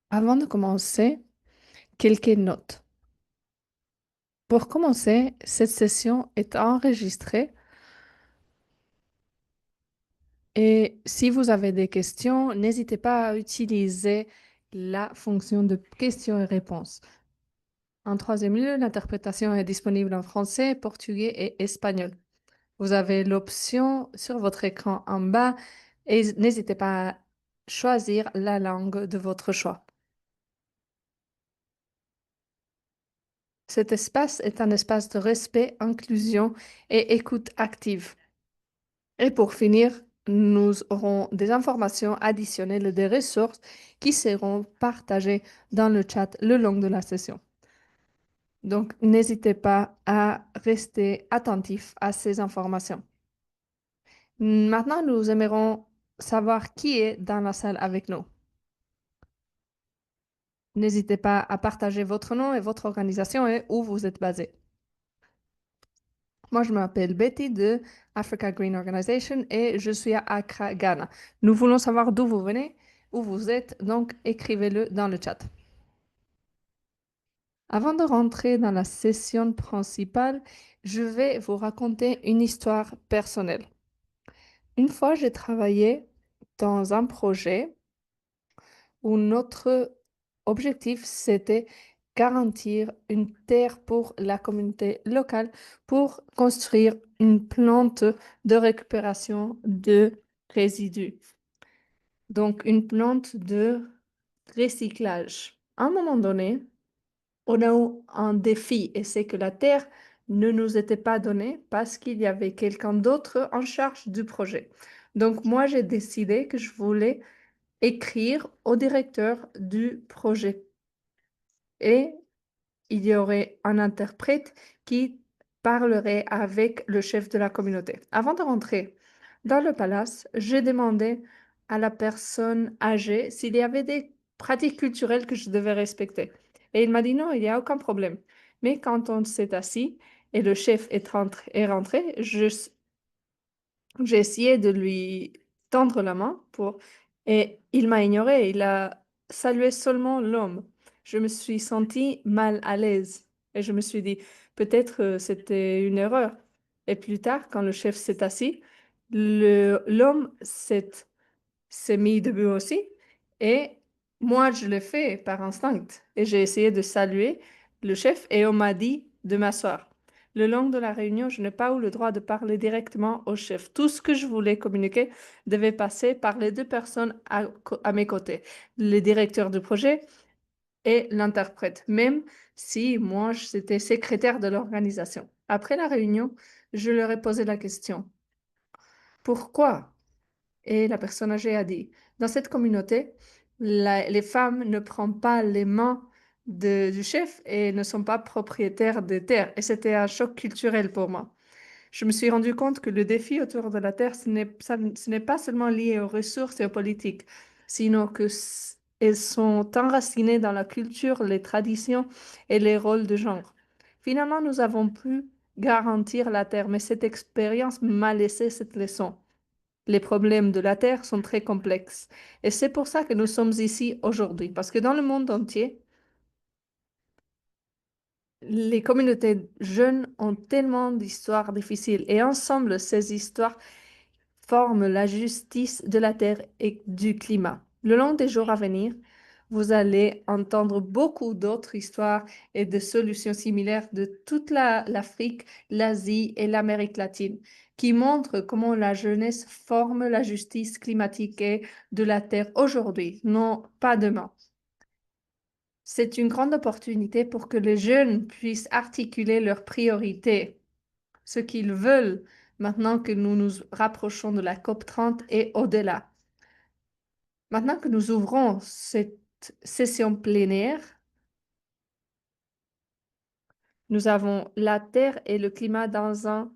Avant de commencer, quelques notes. Pour commencer, cette session est enregistrée et si vous avez des questions, n'hésitez pas à utiliser la fonction de questions et réponses. En troisième lieu, l'interprétation est disponible en français, portugais et espagnol. Vous avez l'option sur votre écran en bas et n'hésitez pas à choisir la langue de votre choix. Cet espace est un espace de respect, inclusion et écoute active. Et pour finir, nous aurons des informations additionnelles et des ressources qui seront partagées dans le chat le long de la session. Donc, n'hésitez pas à rester attentif à ces informations. Maintenant, nous aimerons savoir qui est dans la salle avec nous. N'hésitez pas à partager votre nom et votre organisation et où vous êtes basé. Moi, je m'appelle Betty de Africa Green Organization et je suis à Accra, Ghana. Nous voulons savoir d'où vous venez, où vous êtes, donc écrivez-le dans le chat. Avant de rentrer dans la session principale, je vais vous raconter une histoire personnelle. Une fois, j'ai travaillé dans un projet où notre objectif, c'était garantir une terre pour la communauté locale pour construire une plante de récupération de résidus. Donc, une plante de recyclage. À un moment donné, on a eu un défi et c'est que la terre ne nous était pas donnée parce qu'il y avait quelqu'un d'autre en charge du projet. Donc, moi, j'ai décidé que je voulais écrire au directeur du projet et il y aurait un interprète qui parlerait avec le chef de la communauté. Avant de rentrer dans le palace, j'ai demandé à la personne âgée s'il y avait des pratiques culturelles que je devais respecter. Et il m'a dit non, il n'y a aucun problème. Mais quand on s'est assis et le chef est rentré, j'ai essayé de lui tendre la main et il m'a ignoré. Il a salué seulement l'homme. Je me suis sentie mal à l'aise et je me suis dit peut-être c'était une erreur. Et plus tard, quand le chef s'est assis, l'homme s'est mis debout aussi. Et moi, je l'ai fait par instinct. Et j'ai essayé de saluer le chef et on m'a dit de m'asseoir. Le long de la réunion, je n'ai pas eu le droit de parler directement au chef. Tout ce que je voulais communiquer devait passer par les deux personnes à mes côtés, le directeur du projet et l'interprète, même si moi, j'étais secrétaire de l'organisation. Après la réunion, je leur ai posé la question. Pourquoi? Et la personne âgée a dit, dans cette communauté, les femmes ne prennent pas les mains du chef et ne sont pas propriétaires des terres. Et c'était un choc culturel pour moi. Je me suis rendu compte que le défi autour de la terre, ce n'est pas seulement lié aux ressources et aux politiques, sinon que elles sont enracinées dans la culture, les traditions et les rôles de genre. Finalement, nous avons pu garantir la terre, mais cette expérience m'a laissé cette leçon. Les problèmes de la Terre sont très complexes. Et c'est pour ça que nous sommes ici aujourd'hui, parce que dans le monde entier, les communautés jeunes ont tellement d'histoires difficiles et ensemble, ces histoires forment la justice de la Terre et du climat. Le long des jours à venir, vous allez entendre beaucoup d'autres histoires et de solutions similaires de toute l'Afrique, l'Asie et l'Amérique latine, qui montrent comment la jeunesse forme la justice climatique et de la Terre aujourd'hui, non pas demain. C'est une grande opportunité pour que les jeunes puissent articuler leurs priorités, ce qu'ils veulent maintenant que nous nous rapprochons de la COP30 et au-delà. Maintenant que nous ouvrons cette session plénière, nous avons la Terre et le climat dans un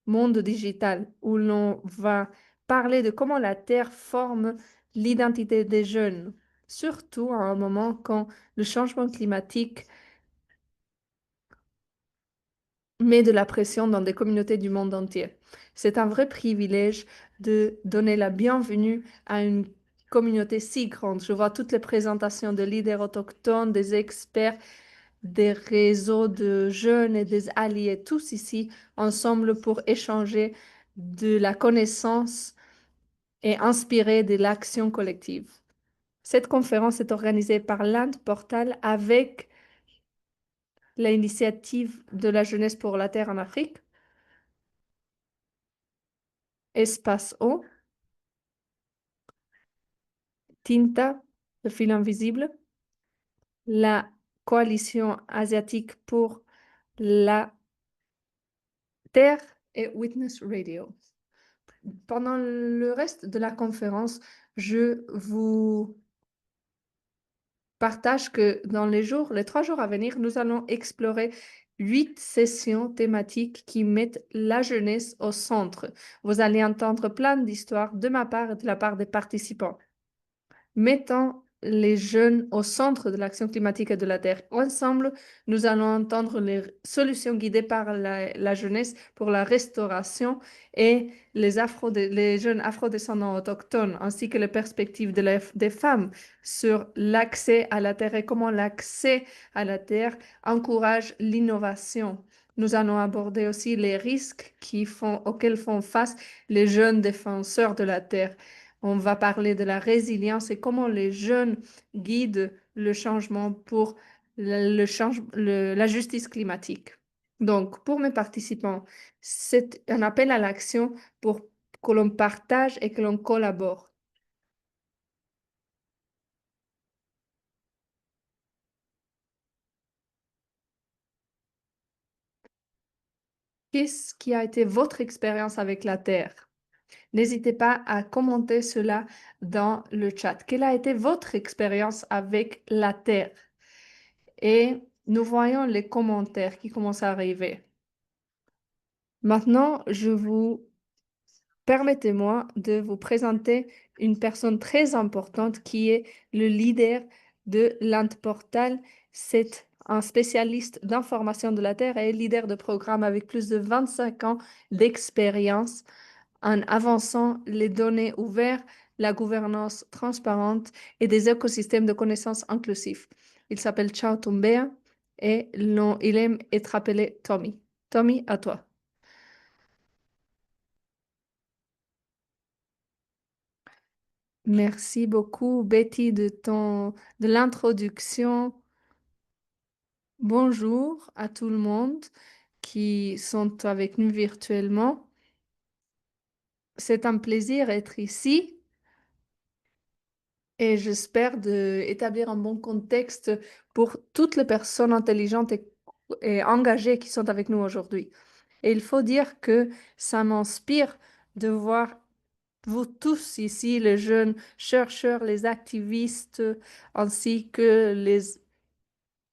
monde digital où l'on va parler de comment la Terre forme l'identité des jeunes, surtout à un moment quand le changement climatique met de la pression dans des communautés du monde entier. C'est un vrai privilège de donner la bienvenue à une communauté si grande. Je vois toutes les présentations de leaders autochtones, des experts, des réseaux de jeunes et des alliés, tous ici ensemble pour échanger de la connaissance et inspirer de l'action collective. Cette conférence est organisée par l'Inde Portal avec l'initiative de la jeunesse pour la Terre en Afrique, Espace O, Tinta, le fil invisible, la coalition asiatique pour la Terre et Witness Radio. Pendant le reste de la conférence, je vous partage que dans les 3 jours à venir, nous allons explorer 8 sessions thématiques qui mettent la jeunesse au centre. Vous allez entendre plein d'histoires de ma part et de la part des participants. Mettant les jeunes au centre de l'action climatique et de la Terre. Ensemble, nous allons entendre les solutions guidées par la jeunesse pour la restauration et les jeunes afrodescendants autochtones, ainsi que les perspectives des femmes sur l'accès à la Terre et comment l'accès à la Terre encourage l'innovation. Nous allons aborder aussi les risques auxquels font face les jeunes défenseurs de la Terre. On va parler de la résilience et comment les jeunes guident le changement pour la justice climatique. Donc, pour mes participants, c'est un appel à l'action pour que l'on partage et que l'on collabore. Qu'est-ce qui a été votre expérience avec la Terre? N'hésitez pas à commenter cela dans le chat. Quelle a été votre expérience avec la Terre? Et nous voyons les commentaires qui commencent à arriver. Maintenant, permettez-moi de vous présenter une personne très importante qui est le leader de l'Inde Portal. C'est un spécialiste d'information de la Terre et leader de programme avec plus de 25 ans d'expérience en avançant les données ouvertes, la gouvernance transparente et des écosystèmes de connaissances inclusifs. Il s'appelle Chao Tumbea et il aime être appelé Tommy. Tommy, à toi. Merci beaucoup, Betty, de l'introduction. Bonjour à tout le monde qui sont avec nous virtuellement. C'est un plaisir d'être ici et j'espère d'établir un bon contexte pour toutes les personnes intelligentes et engagées qui sont avec nous aujourd'hui. Et il faut dire que ça m'inspire de voir vous tous ici, les jeunes chercheurs, les activistes, ainsi que les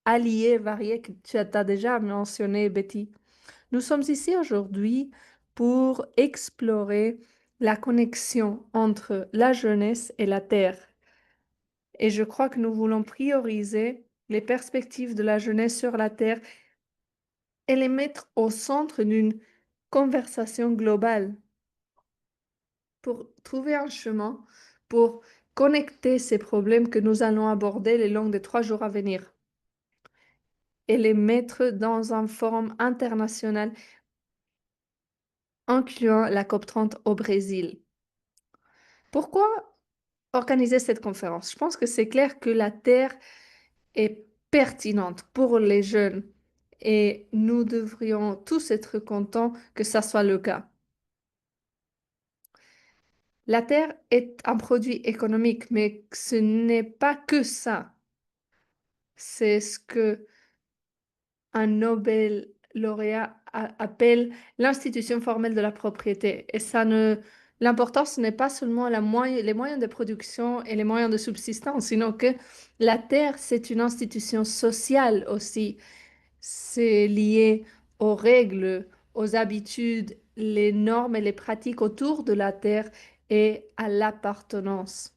alliés variés que tu as déjà mentionné, Betty. Nous sommes ici aujourd'hui pour explorer la connexion entre la jeunesse et la Terre. Et je crois que nous voulons prioriser les perspectives de la jeunesse sur la Terre et les mettre au centre d'une conversation globale pour trouver un chemin pour connecter ces problèmes que nous allons aborder les longs des 3 jours à venir et les mettre dans un forum international incluant la COP30 au Brésil. Pourquoi organiser cette conférence? Je pense que c'est clair que la Terre est pertinente pour les jeunes et nous devrions tous être contents que ça soit le cas. La Terre est un produit économique, mais ce n'est pas que ça. C'est ce que un Nobel lauréat appelle l'institution formelle de la propriété. Et l'important, ce n'est pas seulement les moyens de production et les moyens de subsistance, sinon que la terre, c'est une institution sociale aussi. C'est lié aux règles, aux habitudes, les normes et les pratiques autour de la terre et à l'appartenance.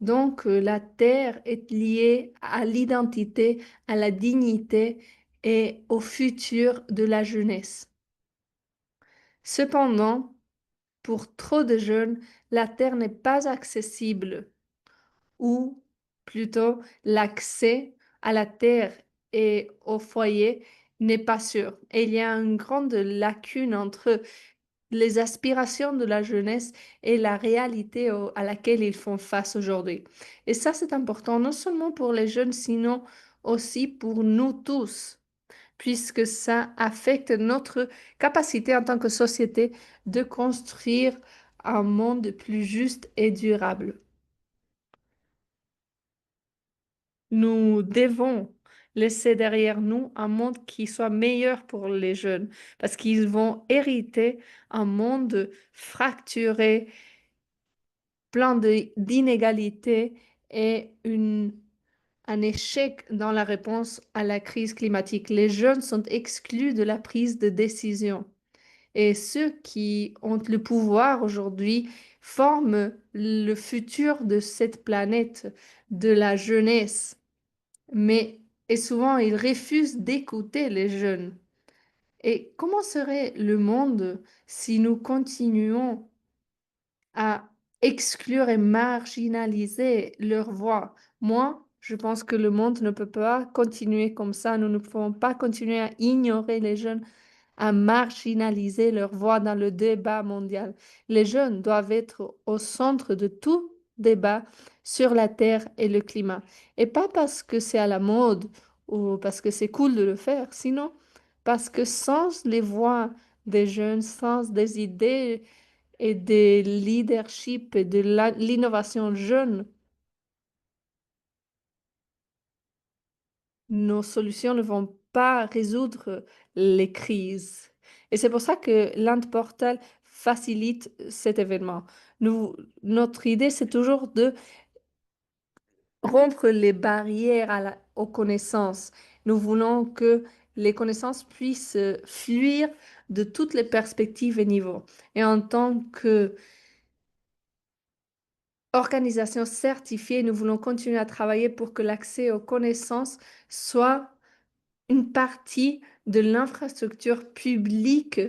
Donc, la terre est liée à l'identité, à la dignité et au futur de la jeunesse. Cependant, pour trop de jeunes, la terre n'est pas accessible. ou plutôt l'accès à la terre et au foyer n'est pas sûr. Et il y a une grande lacune entre les aspirations de la jeunesse et la réalité à laquelle ils font face aujourd'hui. Et ça, c'est important non seulement pour les jeunes, sinon aussi pour nous tous, puisque ça affecte notre capacité en tant que société de construire un monde plus juste et durable. Nous devons laisser derrière nous un monde qui soit meilleur pour les jeunes, parce qu'ils vont hériter un monde fracturé, plein d'inégalités et un échec dans la réponse à la crise climatique. Les jeunes sont exclus de la prise de décision. Et ceux qui ont le pouvoir aujourd'hui forment le futur de cette planète, de la jeunesse. Mais et souvent, ils refusent d'écouter les jeunes. Et comment serait le monde si nous continuons à exclure et marginaliser leur voix? Moi, je pense que le monde ne peut pas continuer comme ça. Nous ne pouvons pas continuer à ignorer les jeunes, à marginaliser leur voix dans le débat mondial. Les jeunes doivent être au centre de tout débat sur la Terre et le climat. Et pas parce que c'est à la mode ou parce que c'est cool de le faire, sinon parce que sans les voix des jeunes, sans des idées et des leadership et de l'innovation jeune, nos solutions ne vont pas résoudre les crises. Et c'est pour ça que l'Inde Portal facilite cet événement. Nous, notre idée, c'est toujours de rompre les barrières aux connaissances. Nous voulons que les connaissances puissent fluir de toutes les perspectives et niveaux. Et en tant que organisation certifiée, nous voulons continuer à travailler pour que l'accès aux connaissances soit une partie de l'infrastructure publique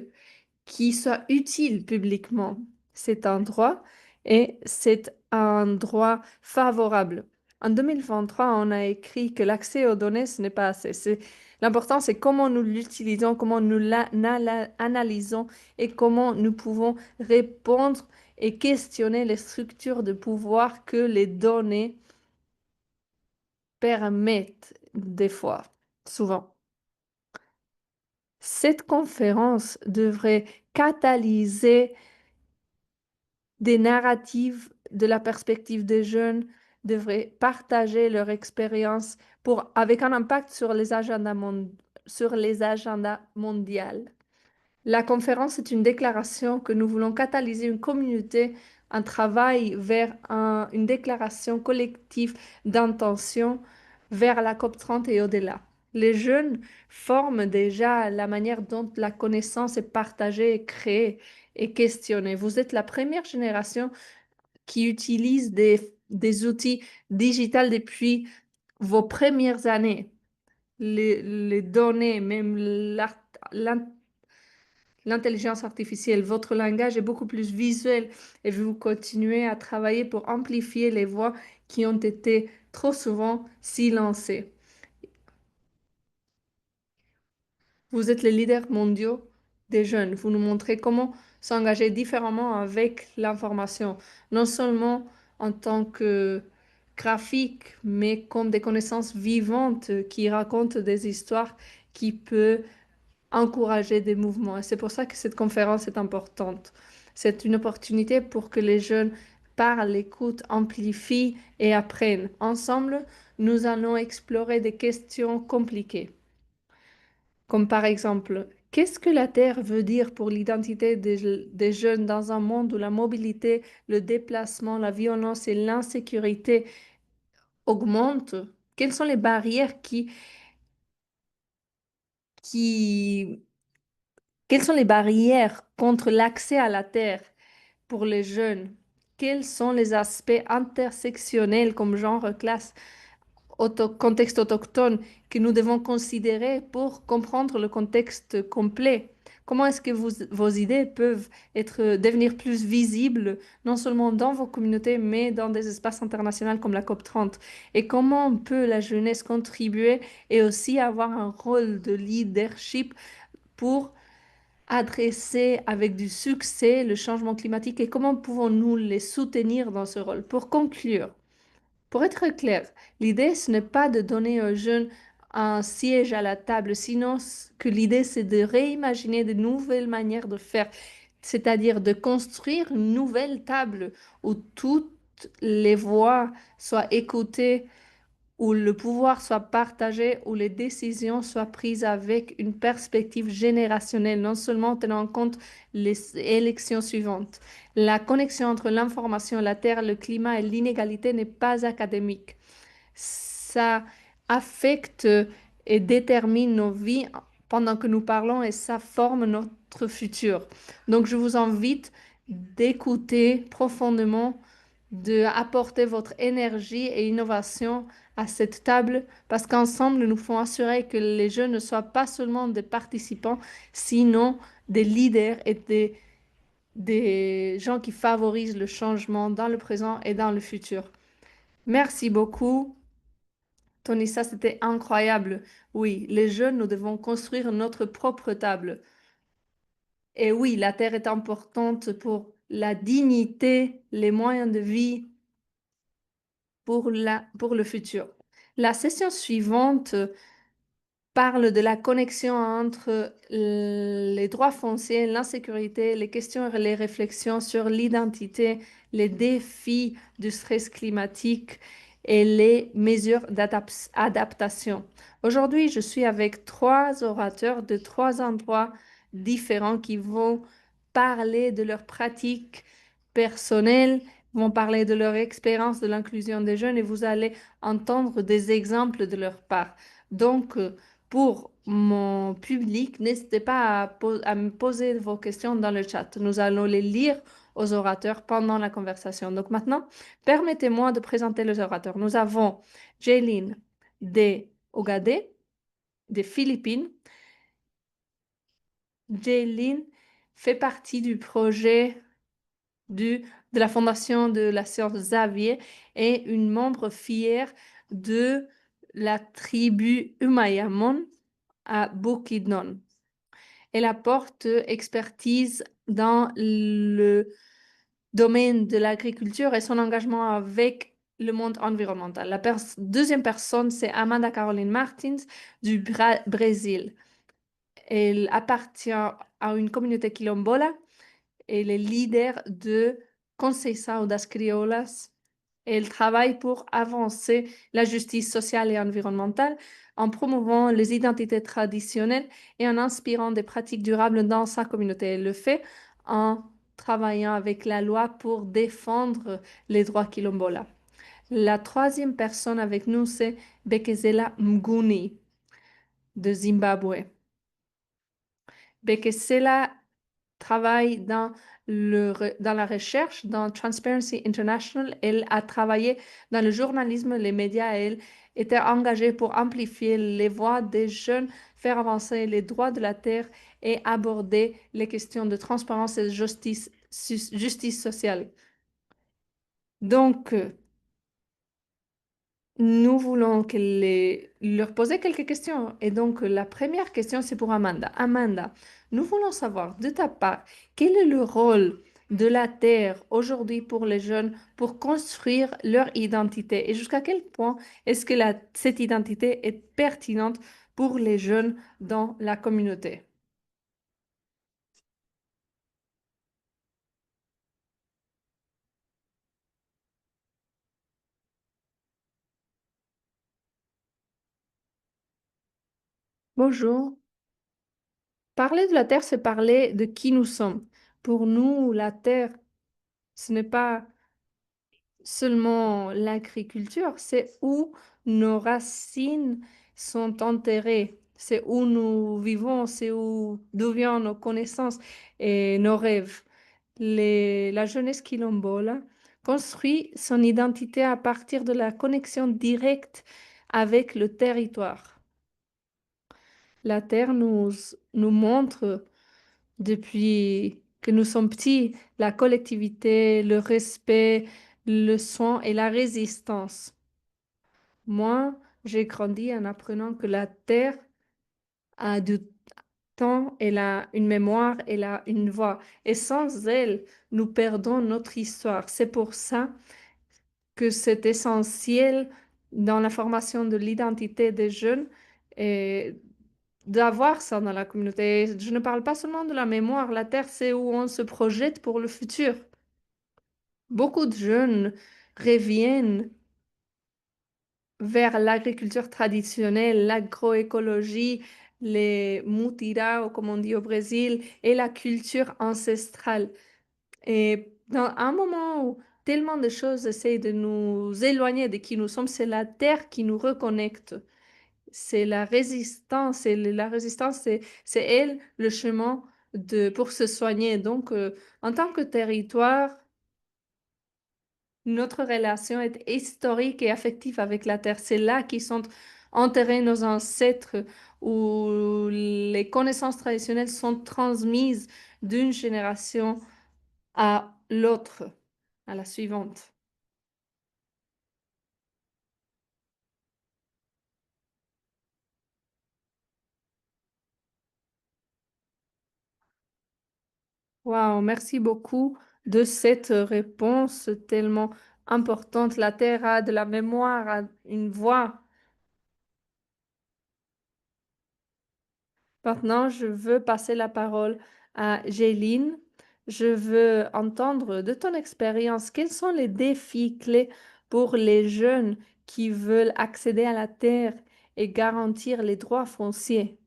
qui soit utile publiquement. C'est un droit et c'est un droit favorable. En 2023, on a écrit que l'accès aux données, ce n'est pas assez. L'important, c'est comment nous l'utilisons, comment nous l'analysons et comment nous pouvons répondre et questionner les structures de pouvoir que les données permettent des fois, souvent. Cette conférence devrait catalyser des narratives de la perspective des jeunes, devraient partager leur expérience avec un impact sur sur les agendas mondiaux. La conférence est une déclaration que nous voulons catalyser une communauté, un travail vers une déclaration collective d'intention vers la COP30 et au-delà. Les jeunes forment déjà la manière dont la connaissance est partagée, créée et questionnée. Vous êtes la première génération qui utilise des outils digitaux depuis vos premières années. Les données, même l'intelligence artificielle, votre langage est beaucoup plus visuel et vous continuez à travailler pour amplifier les voix qui ont été trop souvent silencées. Vous êtes les leaders mondiaux des jeunes. Vous nous montrez comment s'engager différemment avec l'information, non seulement en tant que graphique, mais comme des connaissances vivantes qui racontent des histoires qui peuvent encourager des mouvements. Et c'est pour ça que cette conférence est importante. C'est une opportunité pour que les jeunes parlent, écoutent, amplifient et apprennent. Ensemble, nous allons explorer des questions compliquées, comme par exemple, qu'est-ce que la Terre veut dire pour l'identité des jeunes dans un monde où la mobilité, le déplacement, la violence et l'insécurité augmentent? Quelles sont les barrières qui Quelles sont les barrières contre l'accès à la terre pour les jeunes? Quels sont les aspects intersectionnels comme genre, classe, contexte autochtone que nous devons considérer pour comprendre le contexte complet? Comment est-ce que vos idées peuvent devenir plus visibles, non seulement dans vos communautés, mais dans des espaces internationaux comme la COP30? Et comment peut la jeunesse contribuer et aussi avoir un rôle de leadership pour adresser avec du succès le changement climatique et comment pouvons-nous les soutenir dans ce rôle? Pour conclure, pour être clair, l'idée, ce n'est pas de donner aux jeunes un siège à la table, sinon que l'idée, c'est de réimaginer de nouvelles manières de faire, c'est-à-dire de construire une nouvelle table où toutes les voix soient écoutées, où le pouvoir soit partagé, où les décisions soient prises avec une perspective générationnelle, non seulement en tenant en compte les élections suivantes. La connexion entre l'information, la terre, le climat et l'inégalité n'est pas académique. Ça affecte et détermine nos vies pendant que nous parlons et ça forme notre futur. Donc, je vous invite d'écouter profondément, de apporter votre énergie et innovation à cette table parce qu'ensemble, nous pouvons assurer que les jeunes ne soient pas seulement des participants, sinon des leaders et des gens qui favorisent le changement dans le présent et dans le futur. Merci beaucoup. Tony, ça c'était incroyable. Oui, les jeunes, nous devons construire notre propre table. Et oui, la terre est importante pour la dignité, les moyens de vie, pour le futur. La session suivante parle de la connexion entre les droits fonciers, l'insécurité, les questions et les réflexions sur l'identité, les défis du stress climatique et les mesures d'adaptation. Aujourd'hui, je suis avec trois orateurs de trois endroits différents qui vont parler de leurs pratiques personnelles, vont parler de leur expérience de l'inclusion des jeunes et vous allez entendre des exemples de leur part. Donc, pour mon public, n'hésitez pas à me poser vos questions dans le chat. Nous allons les lire aux orateurs pendant la conversation. Donc maintenant, permettez-moi de présenter les orateurs. Nous avons Jaylin de Ogadé, des Philippines. Jaylin fait partie du projet de la Fondation de la science Xavier et une membre fière de la tribu Umayamon à Bukidnon. Elle apporte expertise dans le domaine de l'agriculture et son engagement avec le monde environnemental. La deuxième personne, c'est Amanda Caroline Martins du Brésil. Elle appartient à une communauté quilombola. Elle est leader de Conceição das Crioulas. Elle travaille pour avancer la justice sociale et environnementale en promouvant les identités traditionnelles et en inspirant des pratiques durables dans sa communauté. Elle le fait en travaillant avec la loi pour défendre les droits quilombola. La troisième personne avec nous, c'est Bekezela Mguni de Zimbabwe. Bekezela travaille dans la recherche, dans Transparency International. Elle a travaillé dans le journalisme, les médias. Elle était engagée pour amplifier les voix des jeunes, faire avancer les droits de la terre et aborder les questions de transparence et de justice sociale. Donc, nous voulons leur poser quelques questions. Et donc, la première question, c'est pour Amanda. Amanda, nous voulons savoir de ta part, quel est le rôle de la Terre aujourd'hui pour les jeunes pour construire leur identité et jusqu'à quel point est-ce que cette identité est pertinente pour les jeunes dans la communauté? Bonjour. Parler de la Terre, c'est parler de qui nous sommes. Pour nous, la Terre, ce n'est pas seulement l'agriculture, c'est où nos racines sont enterrées, c'est où nous vivons, c'est où d'où viennent nos connaissances et nos rêves. La jeunesse quilombola construit son identité à partir de la connexion directe avec le territoire. La terre nous montre depuis que nous sommes petits, la collectivité, le respect, le soin et la résistance. Moi, j'ai grandi en apprenant que la terre a du temps, elle a une mémoire, elle a une voix. Et sans elle, nous perdons notre histoire. C'est pour ça que c'est essentiel dans la formation de l'identité des jeunes et d'avoir ça dans la communauté. Je ne parle pas seulement de la mémoire. La terre, c'est où on se projette pour le futur. Beaucoup de jeunes reviennent vers l'agriculture traditionnelle, l'agroécologie, les mutirão, comme on dit au Brésil, et la culture ancestrale. Et dans un moment où tellement de choses essayent de nous éloigner de qui nous sommes, c'est la terre qui nous reconnecte. C'est la résistance, et la résistance, c'est elle le chemin pour se soigner. Donc, en tant que territoire, notre relation est historique et affective avec la terre. C'est là qui sont enterrés nos ancêtres, où les connaissances traditionnelles sont transmises d'une génération à l'autre, à la suivante. Wow, merci beaucoup de cette réponse tellement importante. La terre a de la mémoire, a une voix. Maintenant, je veux passer la parole à Géline. Je veux entendre de ton expérience, quels sont les défis clés pour les jeunes qui veulent accéder à la terre et garantir les droits fonciers?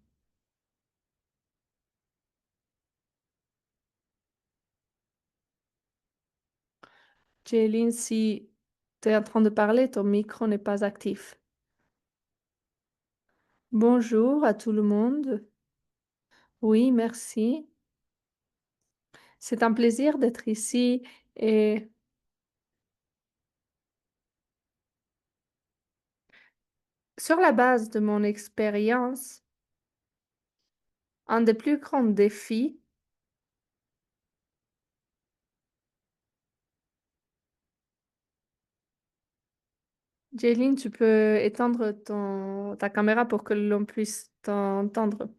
Géline, si tu es en train de parler, ton micro n'est pas actif. Bonjour à tout le monde. Oui, merci. C'est un plaisir d'être ici et sur la base de mon expérience, un des plus grands défis, Jaylin, tu peux étendre ta caméra pour que l'on puisse t'entendre.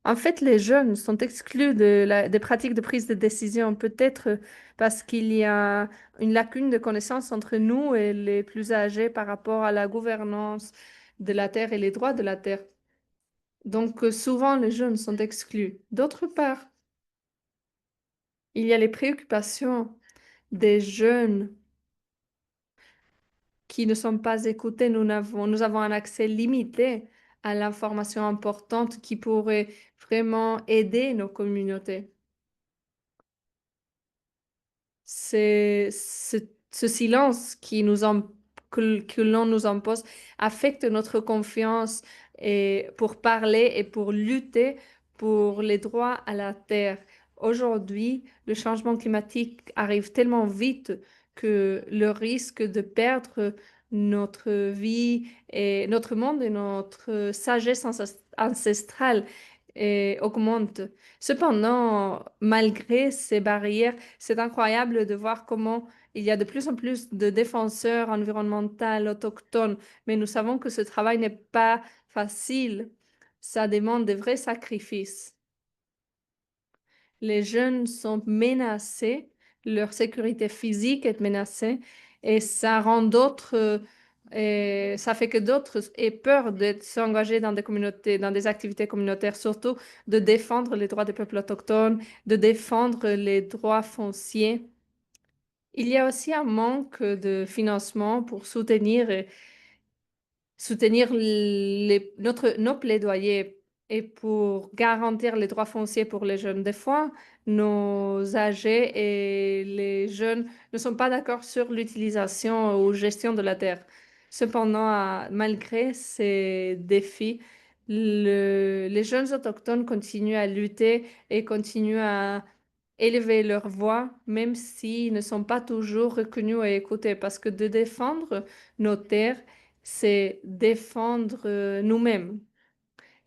En fait, les jeunes sont exclus des pratiques de prise de décision, peut-être parce qu'il y a une lacune de connaissances entre nous et les plus âgés par rapport à la gouvernance de la terre et les droits de la terre. Donc, souvent, les jeunes sont exclus. D'autre part, il y a les préoccupations des jeunes qui ne sont pas écoutés. Nous avons un accès limité à l'information importante qui pourrait vraiment aider nos communautés. Ce silence que l'on nous impose affecte notre confiance pour parler et pour lutter pour les droits à la terre. Aujourd'hui, le changement climatique arrive tellement vite que le risque de perdre notre vie et notre monde et notre sagesse ancestrale augmente. Cependant, malgré ces barrières, c'est incroyable de voir comment il y a de plus en plus de défenseurs environnementaux autochtones, mais nous savons que ce travail n'est pas facile. Ça demande de vrais sacrifices. Les jeunes sont menacés, leur sécurité physique est menacée et ça rend et ça fait que d'autres aient peur de s'engager dans des communautés, dans des activités communautaires, surtout de défendre les droits des peuples autochtones, de défendre les droits fonciers. Il y a aussi un manque de financement pour soutenir nos plaidoyers et pour garantir les droits fonciers pour les jeunes. Des fois, nos âgés et les jeunes ne sont pas d'accord sur l'utilisation ou gestion de la terre. Cependant, malgré ces défis, les jeunes autochtones continuent à lutter et continuent à élever leur voix, même s'ils ne sont pas toujours reconnus et écoutés, parce que de défendre nos terres, c'est défendre nous-mêmes.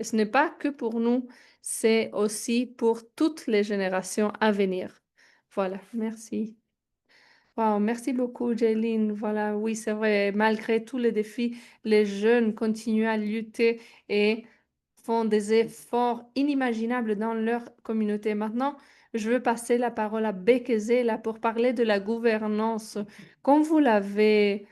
Et ce n'est pas que pour nous, c'est aussi pour toutes les générations à venir. Voilà, merci. Wow, merci beaucoup, Jaylene. Voilà, oui, c'est vrai. Malgré tous les défis, les jeunes continuent à lutter et font des efforts inimaginables dans leur communauté. Maintenant, je veux passer la parole à Bekeze là pour parler de la gouvernance. Comme vous l'avez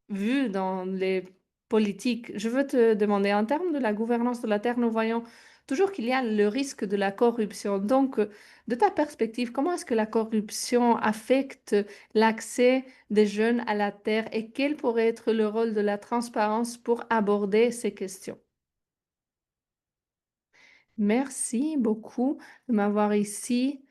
vu dans les politiques, je veux te demander, en termes de la gouvernance de la Terre, nous voyons toujours qu'il y a le risque de la corruption. Donc, de ta perspective, comment est-ce que la corruption affecte l'accès des jeunes à la terre et quel pourrait être le rôle de la transparence pour aborder ces questions? Merci beaucoup de m'avoir ici.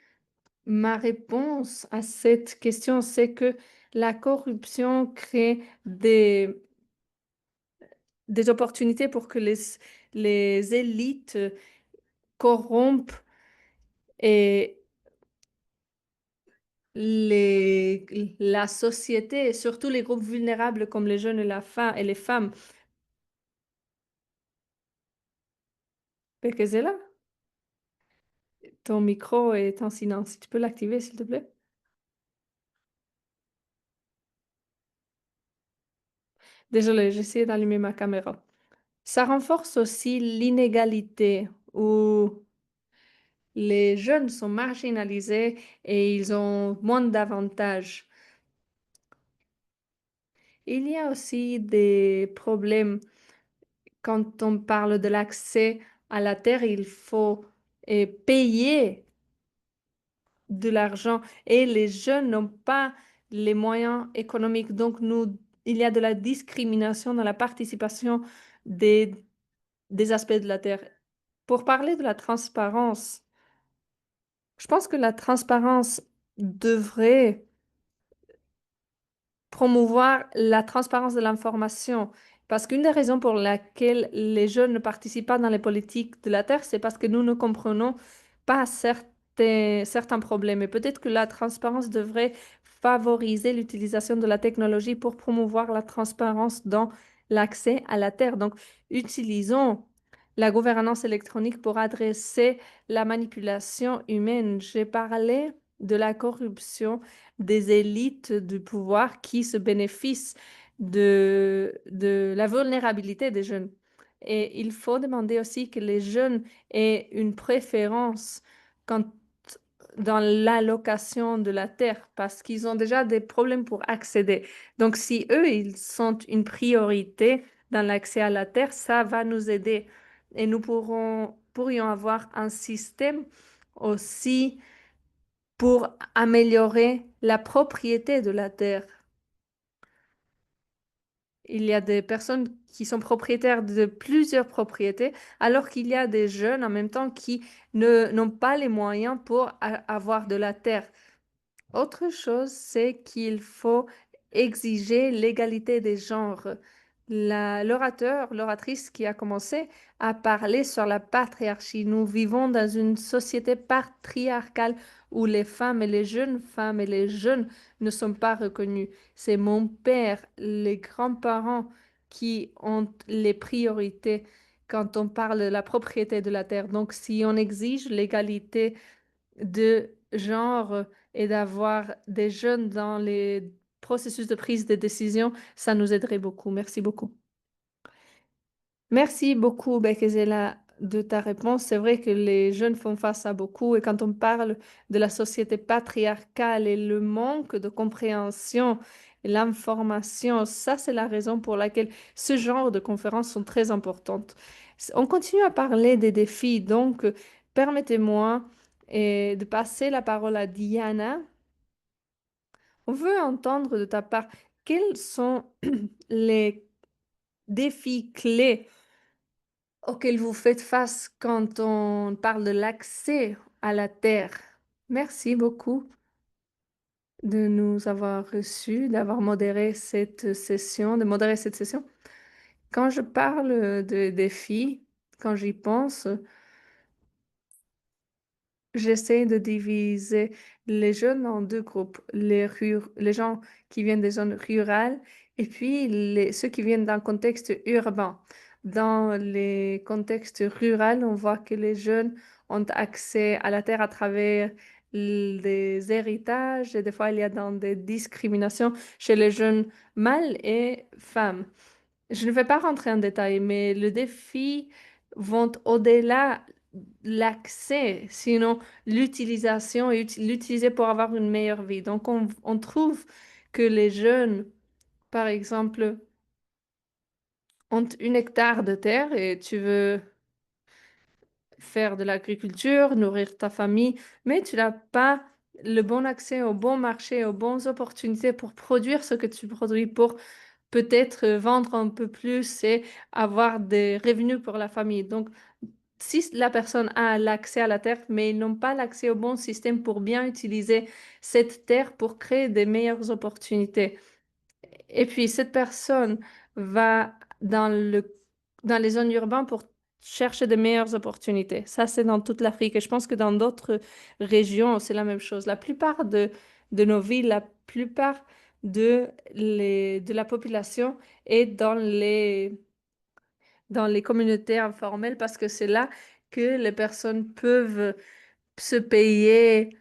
Ma réponse à cette question, c'est que la corruption crée des opportunités pour que les élites corrompent et la société, et surtout les groupes vulnérables comme les jeunes et les femmes. Là, ton micro est en silence. Si tu peux l'activer, s'il te plaît. Désolée, j'ai essayé d'allumer ma caméra. Ça renforce aussi l'inégalité où les jeunes sont marginalisés et ils ont moins d'avantages. Il y a aussi des problèmes quand on parle de l'accès à la terre, il faut payer de l'argent et les jeunes n'ont pas les moyens économiques. Donc, il y a de la discrimination dans la participation des, des aspects de la terre. Pour parler de la transparence, je pense que la transparence devrait promouvoir la transparence de l'information. Parce qu'une des raisons pour laquelle les jeunes ne participent pas dans les politiques de la Terre, c'est parce que nous ne comprenons pas certains problèmes. Et peut-être que la transparence devrait favoriser l'utilisation de la technologie pour promouvoir la transparence dans l'accès à la Terre. Donc, utilisons la gouvernance électronique pour adresser la manipulation humaine. J'ai parlé de la corruption des élites du pouvoir qui se bénéficient de la vulnérabilité des jeunes. Et il faut demander aussi que les jeunes aient une préférence quand, dans l'allocation de la terre parce qu'ils ont déjà des problèmes pour accéder. Donc, si eux, ils sont une priorité dans l'accès à la terre, ça va nous aider. Et nous pourrions avoir un système aussi pour améliorer la propriété de la terre. Il y a des personnes qui sont propriétaires de plusieurs propriétés, alors qu'il y a des jeunes en même temps qui n'ont pas les moyens pour avoir de la terre. Autre chose, c'est qu'il faut exiger l'égalité des genres. L'oratrice qui a commencé à parler sur la patriarchie. Nous vivons dans une société patriarcale où les femmes et les jeunes ne sont pas reconnus. C'est mon père, les grands-parents qui ont les priorités quand on parle de la propriété de la terre. Donc, si on exige l'égalité de genre et d'avoir des jeunes dans les processus de prise de décision, ça nous aiderait beaucoup. Merci beaucoup. Merci beaucoup, Bekezela, de ta réponse. C'est vrai que les jeunes font face à beaucoup et quand on parle de la société patriarcale et le manque de compréhension et l'information, ça, c'est la raison pour laquelle ce genre de conférences sont très importantes. On continue à parler des défis, donc permettez-moi de passer la parole à Diana. On veut entendre de ta part quels sont les défis clés auxquels vous faites face quand on parle de l'accès à la terre. Merci beaucoup de nous avoir reçus, d'avoir modéré cette session, de modérer cette session. Quand je parle de défis, quand j'y pense, j'essaie de diviser les jeunes en deux groupes, les gens qui viennent des zones rurales et puis ceux qui viennent d'un contexte urbain. dans les contextes ruraux, on voit que les jeunes ont accès à la terre à travers des héritages et des fois il y a dans des discriminations chez les jeunes mâles et femmes. Je ne vais pas rentrer en détail, mais le défi vont au-delà de l'accès, sinon l'utilisation et l'utiliser pour avoir une meilleure vie. Donc, on trouve que les jeunes, par exemple, ont 1 hectare de terre et tu veux faire de l'agriculture, nourrir ta famille, mais tu n'as pas le bon accès au bon marché, aux bonnes opportunités pour produire ce que tu produis, pour peut-être vendre un peu plus et avoir des revenus pour la famille. Donc, si la personne a l'accès à la terre, mais ils n'ont pas l'accès au bon système pour bien utiliser cette terre pour créer des meilleures opportunités. Et puis, cette personne va dans les zones urbaines pour chercher de meilleures opportunités. Ça, c'est dans toute l'Afrique. Et je pense que dans d'autres régions, c'est la même chose. La plupart de nos villes, la plupart de la population est dans les communautés informelles parce que c'est là que les personnes peuvent se payer,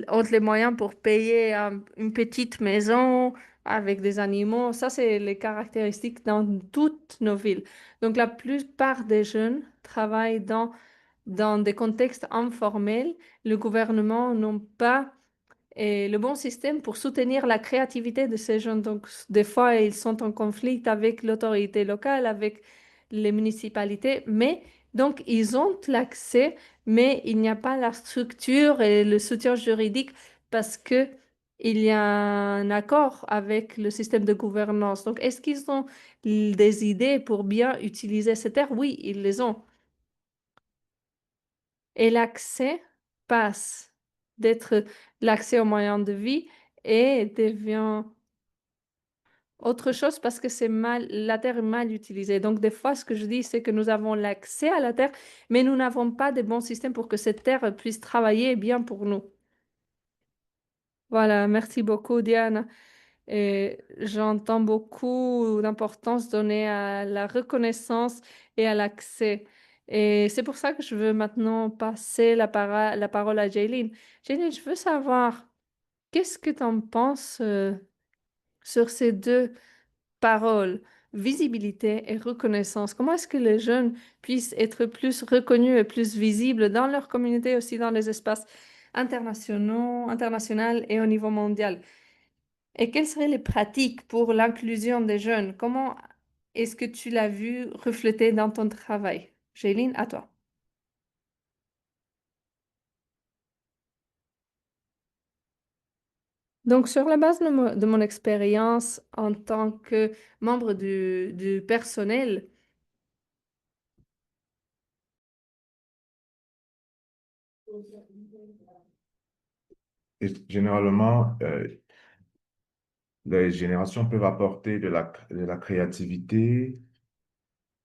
ont les moyens pour payer une petite maison avec des animaux. Ça, c'est les caractéristiques dans toutes nos villes. Donc, la plupart des jeunes travaillent dans des contextes informels. Le gouvernement n'a pas le bon système pour soutenir la créativité de ces jeunes. Donc, des fois, ils sont en conflit avec l'autorité locale, avec les municipalités, mais donc ils ont l'accès, mais il n'y a pas la structure et le soutien juridique parce que il y a un accord avec le système de gouvernance. Donc, est-ce qu'ils ont des idées pour bien utiliser ces terres? Oui, ils les ont. Et l'accès passe d'être l'accès aux moyens de vie et devient autre chose parce que la terre est mal utilisée. Donc, des fois, ce que je dis, c'est que nous avons l'accès à la terre, mais nous n'avons pas de bons systèmes pour que cette terre puisse travailler bien pour nous. Voilà, merci beaucoup, Diane. Et j'entends beaucoup d'importance donnée à la reconnaissance et à l'accès. Et c'est pour ça que je veux maintenant passer la parole à Jaylene. Jaylene, je veux savoir, qu'est-ce que tu en penses sur ces deux paroles, visibilité et reconnaissance? Comment est-ce que les jeunes puissent être plus reconnus et plus visibles dans leur communauté, aussi dans les espaces internationaux et au niveau mondial? Et quelles seraient les pratiques pour l'inclusion des jeunes? Comment est-ce que tu l'as vu refléter dans ton travail? Géline, à toi. Donc, sur la base de mon expérience en tant que membre du personnel, Et généralement, les générations peuvent apporter de la créativité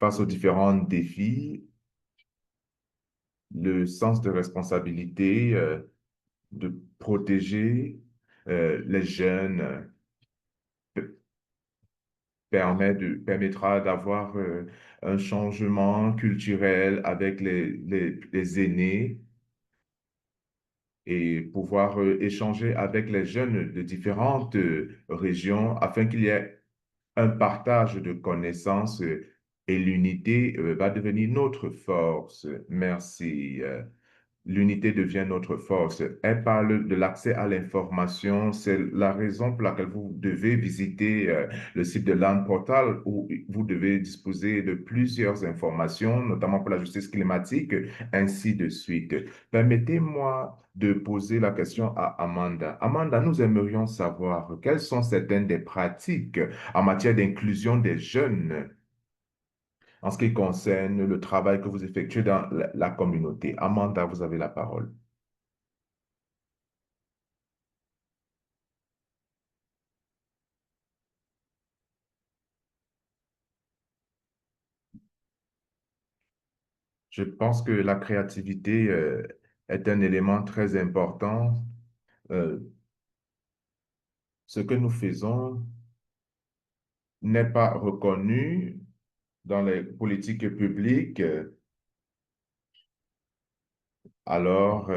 face aux différents défis, le sens de responsabilité, de protéger les jeunes permettra d'avoir un changement culturel avec les aînés et pouvoir échanger avec les jeunes de différentes régions afin qu'il y ait un partage de connaissances et l'unité va devenir notre force. Merci. L'unité devient notre force. Elle parle de l'accès à l'information. C'est la raison pour laquelle vous devez visiter le site de Land Portal où vous devez disposer de plusieurs informations, notamment pour la justice climatique, ainsi de suite. Permettez-moi de poser la question à Amanda. Amanda, nous aimerions savoir quelles sont certaines des pratiques en matière d'inclusion des jeunes en ce qui concerne le travail que vous effectuez dans la communauté. Amanda, vous avez la parole. Je pense que la créativité est un élément très important. Euh, ce que nous faisons n'est pas reconnu dans les politiques publiques, alors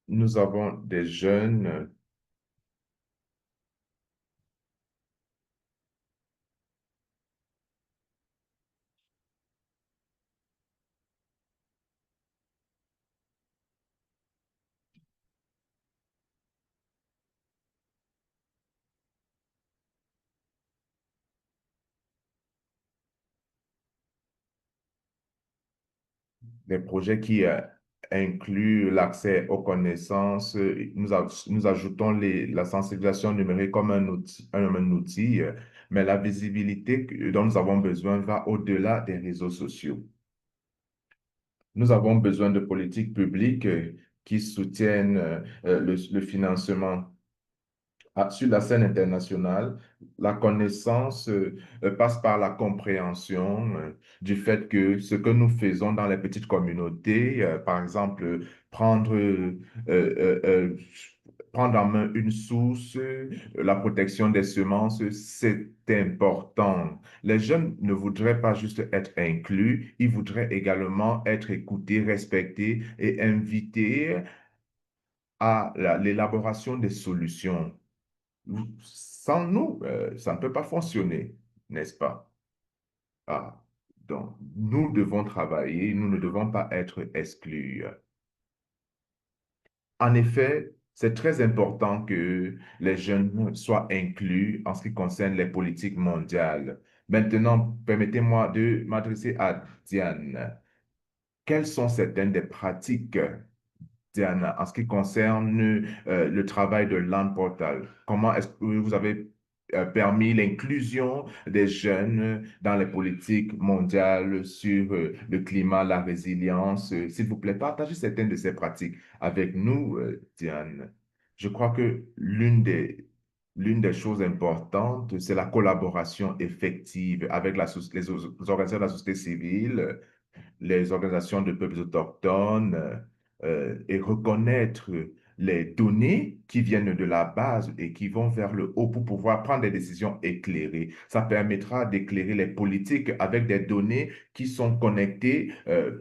nous avons des jeunes, des projets qui incluent l'accès aux connaissances. Nous ajoutons la sensibilisation numérique comme un outil, mais la visibilité dont nous avons besoin va au-delà des réseaux sociaux. Nous avons besoin de politiques publiques qui soutiennent le financement sur la scène internationale. La connaissance passe par la compréhension du fait que ce que nous faisons dans les petites communautés, par exemple, prendre, euh, euh, prendre en main une source, la protection des semences, c'est important. Les jeunes ne voudraient pas juste être inclus, ils voudraient également être écoutés, respectés et invités à l'élaboration des solutions. Sans nous, ça ne peut pas fonctionner, n'est-ce pas? Ah, donc, nous devons travailler, nous ne devons pas être exclus. En effet, c'est très important que les jeunes soient inclus en ce qui concerne les politiques mondiales. Maintenant, permettez-moi de m'adresser à Diane. Quelles sont certaines des pratiques, Diane, en ce qui concerne le travail de Land Portal? Comment est-ce que vous avez permis l'inclusion des jeunes dans les politiques mondiales sur le climat, la résilience? S'il vous plaît, partagez certaines de ces pratiques avec nous, Diane. Je crois que l'une des choses importantes, c'est la collaboration effective avec les organisations de la société civile, les organisations de peuples autochtones et reconnaître les données qui viennent de la base et qui vont vers le haut pour pouvoir prendre des décisions éclairées. Ça permettra d'éclairer les politiques avec des données qui sont connectées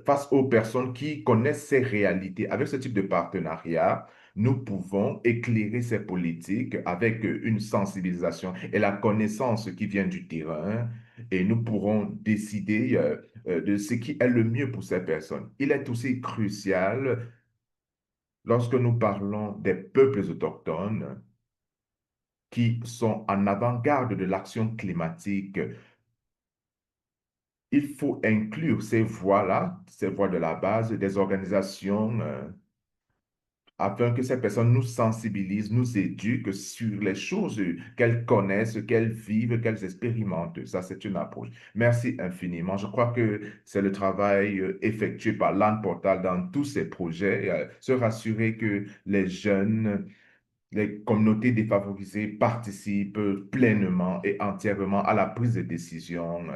face aux personnes qui connaissent ces réalités. Avec ce type de partenariat, nous pouvons éclairer ces politiques avec une sensibilisation et la connaissance qui vient du terrain et nous pourrons décider de ce qui est le mieux pour ces personnes. Il est aussi crucial, lorsque nous parlons des peuples autochtones qui sont en avant-garde de l'action climatique, il faut inclure ces voix-là, ces voix de la base, des organisations afin que ces personnes nous sensibilisent, nous éduquent sur les choses qu'elles connaissent, qu'elles vivent, qu'elles expérimentent. Ça, c'est une approche. Merci infiniment. Je crois que c'est le travail effectué par l'An Portal dans tous ces projets, se rassurer que les jeunes, les communautés défavorisées participent pleinement et entièrement à la prise de décision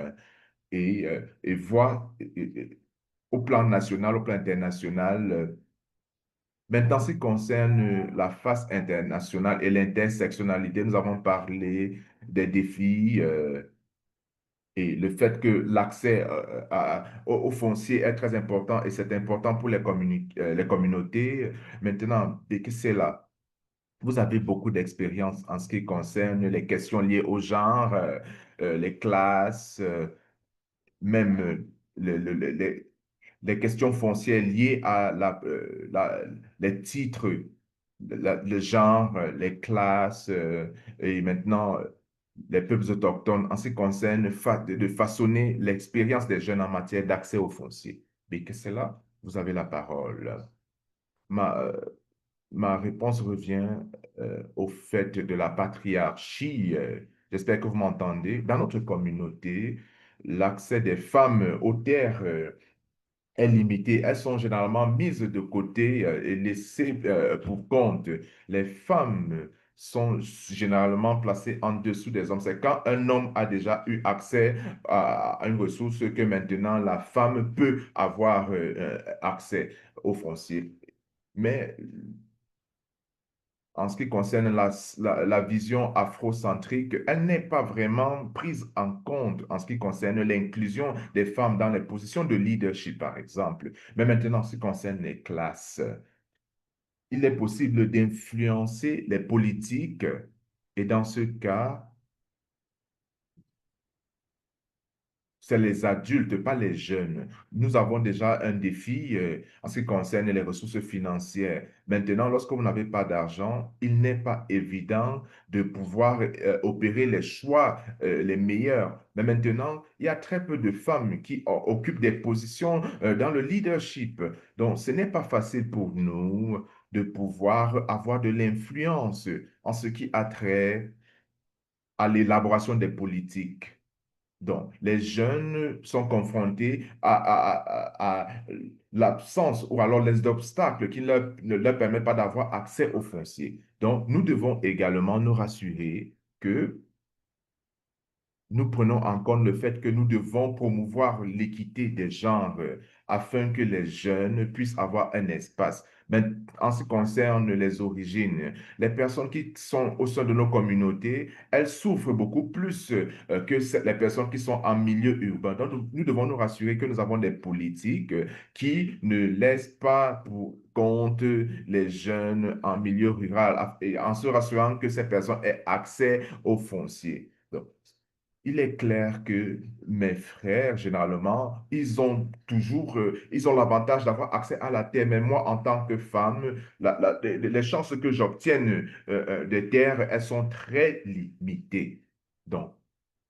et voir au plan national, au plan international, maintenant, en ce qui concerne la face internationale et l'intersectionnalité, nous avons parlé des défis et le fait que l'accès au foncier est très important et c'est important pour les communautés. Maintenant, et que c'est là, vous avez beaucoup d'expérience en ce qui concerne les questions liées au genre, les classes, même les questions foncières liées à les titres, le genre, les classes et maintenant les peuples autochtones en ce qui concerne de façonner l'expérience des jeunes en matière d'accès au foncier. Mais que c'est là, vous avez la parole. Ma, euh, Ma réponse revient au fait de la patriarchie. J'espère que vous m'entendez. Dans notre communauté, l'accès des femmes aux terres est limitée. Elles sont généralement mises de côté et laissées pour compte. Les femmes sont généralement placées en dessous des hommes. C'est quand un homme a déjà eu accès à une ressource que maintenant la femme peut avoir accès au foncier. Mais en ce qui concerne la vision afrocentrique, elle n'est pas vraiment prise en compte en ce qui concerne l'inclusion des femmes dans les positions de leadership, par exemple. Mais maintenant, en ce qui concerne les classes, il est possible d'influencer les politiques et dans ce cas, c'est les adultes, pas les jeunes. Nous avons déjà un défi en ce qui concerne les ressources financières. Maintenant, lorsque vous n'avez pas d'argent, il n'est pas évident de pouvoir opérer les choix les meilleurs. Mais maintenant, il y a très peu de femmes qui occupent des positions dans le leadership. Donc, ce n'est pas facile pour nous de pouvoir avoir de l'influence en ce qui a trait à l'élaboration des politiques. Donc, les jeunes sont confrontés à l'absence ou alors les obstacles qui ne leur permettent pas d'avoir accès au foncier. Donc, nous devons également nous rassurer que nous prenons en compte le fait que nous devons promouvoir l'équité des genres afin que les jeunes puissent avoir un espace. Mais en ce qui concerne les origines, les personnes qui sont au sein de nos communautés, elles souffrent beaucoup plus les personnes qui sont en milieu urbain. Donc, nous devons nous rassurer que nous avons des politiques qui ne laissent pas pour compte les jeunes en milieu rural et en se rassurant que ces personnes aient accès au foncier. Donc, il est clair que mes frères, généralement, ils ont l'avantage d'avoir accès à la terre. Mais moi, en tant que femme, les chances que j'obtienne des terres, elles sont très limitées. Donc,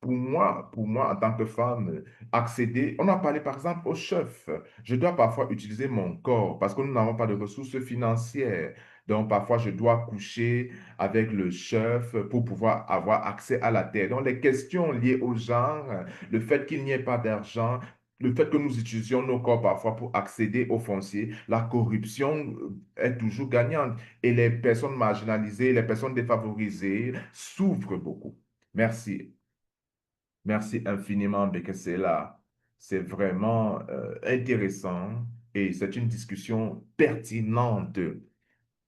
pour moi, en tant que femme, accéder, on a parlé par exemple au chef. Je dois parfois utiliser mon corps parce que nous n'avons pas de ressources financières. Donc, parfois, je dois coucher avec le chef pour pouvoir avoir accès à la terre. Donc, les questions liées au genre, le fait qu'il n'y ait pas d'argent, le fait que nous utilisions nos corps parfois pour accéder au foncier, la corruption est toujours gagnante et les personnes marginalisées, les personnes défavorisées souffrent beaucoup. Merci. Merci infiniment, Bekesela. C'est vraiment intéressant et c'est une discussion pertinente.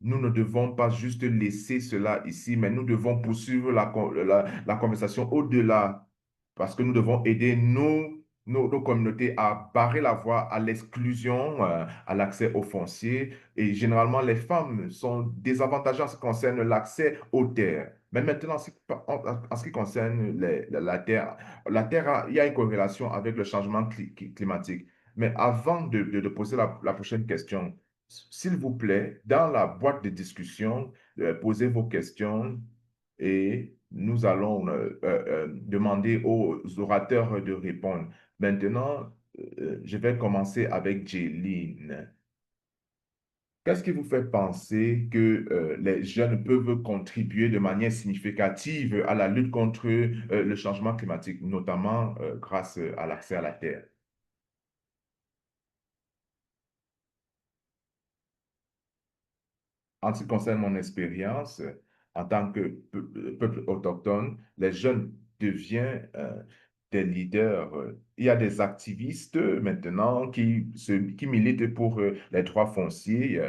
Nous ne devons pas juste laisser cela ici, mais nous devons poursuivre la conversation au-delà parce que nous devons aider nos communautés à barrer la voie à l'exclusion, à l'accès aux fonciers. Et généralement, les femmes sont désavantagées en ce qui concerne l'accès aux terres. Mais maintenant, en ce qui concerne la terre il y a une corrélation avec le changement climatique. Mais avant de poser la prochaine question, s'il vous plaît, dans la boîte de discussion, posez vos questions et nous allons demander aux orateurs de répondre. Maintenant, je vais commencer avec Jeline. Qu'est-ce qui vous fait penser que les jeunes peuvent contribuer de manière significative à la lutte contre le changement climatique, notamment grâce à l'accès à la terre? En ce qui concerne mon expérience, en tant que peuple autochtone, les jeunes deviennent des leaders. Il y a des activistes maintenant qui militent pour les droits fonciers.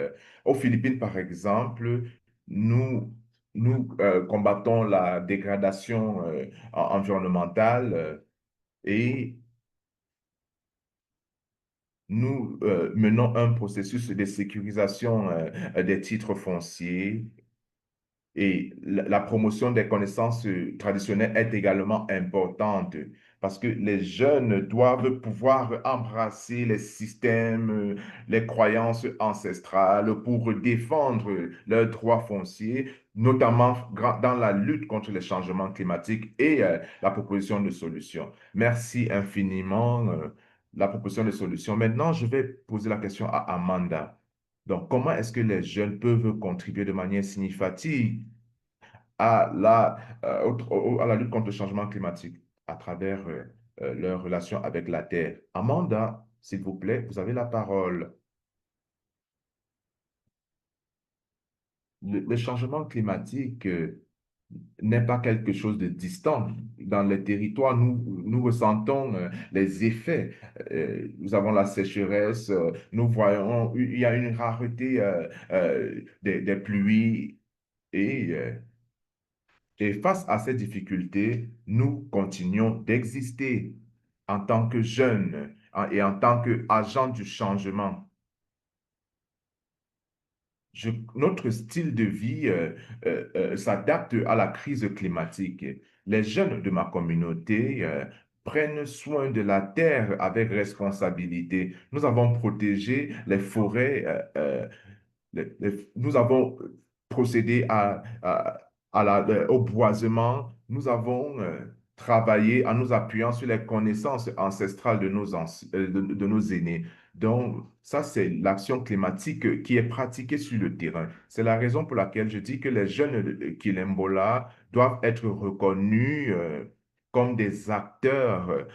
Aux Philippines, par exemple, nous, nous combattons la dégradation environnementale et nous menons un processus de sécurisation des titres fonciers et la promotion des connaissances traditionnelles est également importante parce que les jeunes doivent pouvoir embrasser les systèmes, les croyances ancestrales pour défendre leurs droits fonciers, notamment dans la lutte contre les changements climatiques et la proposition de solutions. Merci infiniment, la proposition de solutions. Maintenant, je vais poser la question à Amanda. Donc, comment est-ce que les jeunes peuvent contribuer de manière significative à la lutte contre le changement climatique à travers leur relation avec la Terre? Amanda, s'il vous plaît, vous avez la parole. Le changement climatique n'est pas quelque chose de distant. Dans les territoires, nous ressentons les effets. Nous avons la sécheresse, nous voyons, il y a une rareté des pluies Et, euh, et face à ces difficultés, nous continuons d'exister en tant que jeunes et en tant qu'agents du changement. Notre style de vie s'adapte à la crise climatique. Les jeunes de ma communauté prennent soin de la terre avec responsabilité. Nous avons protégé les forêts nous avons procédé au boisement, nous avons travaillé en nous appuyant sur les connaissances ancestrales de nos aînés. Donc, ça, c'est l'action climatique qui est pratiquée sur le terrain. C'est la raison pour laquelle je dis que les jeunes de Kilembola doivent être reconnus comme des acteurs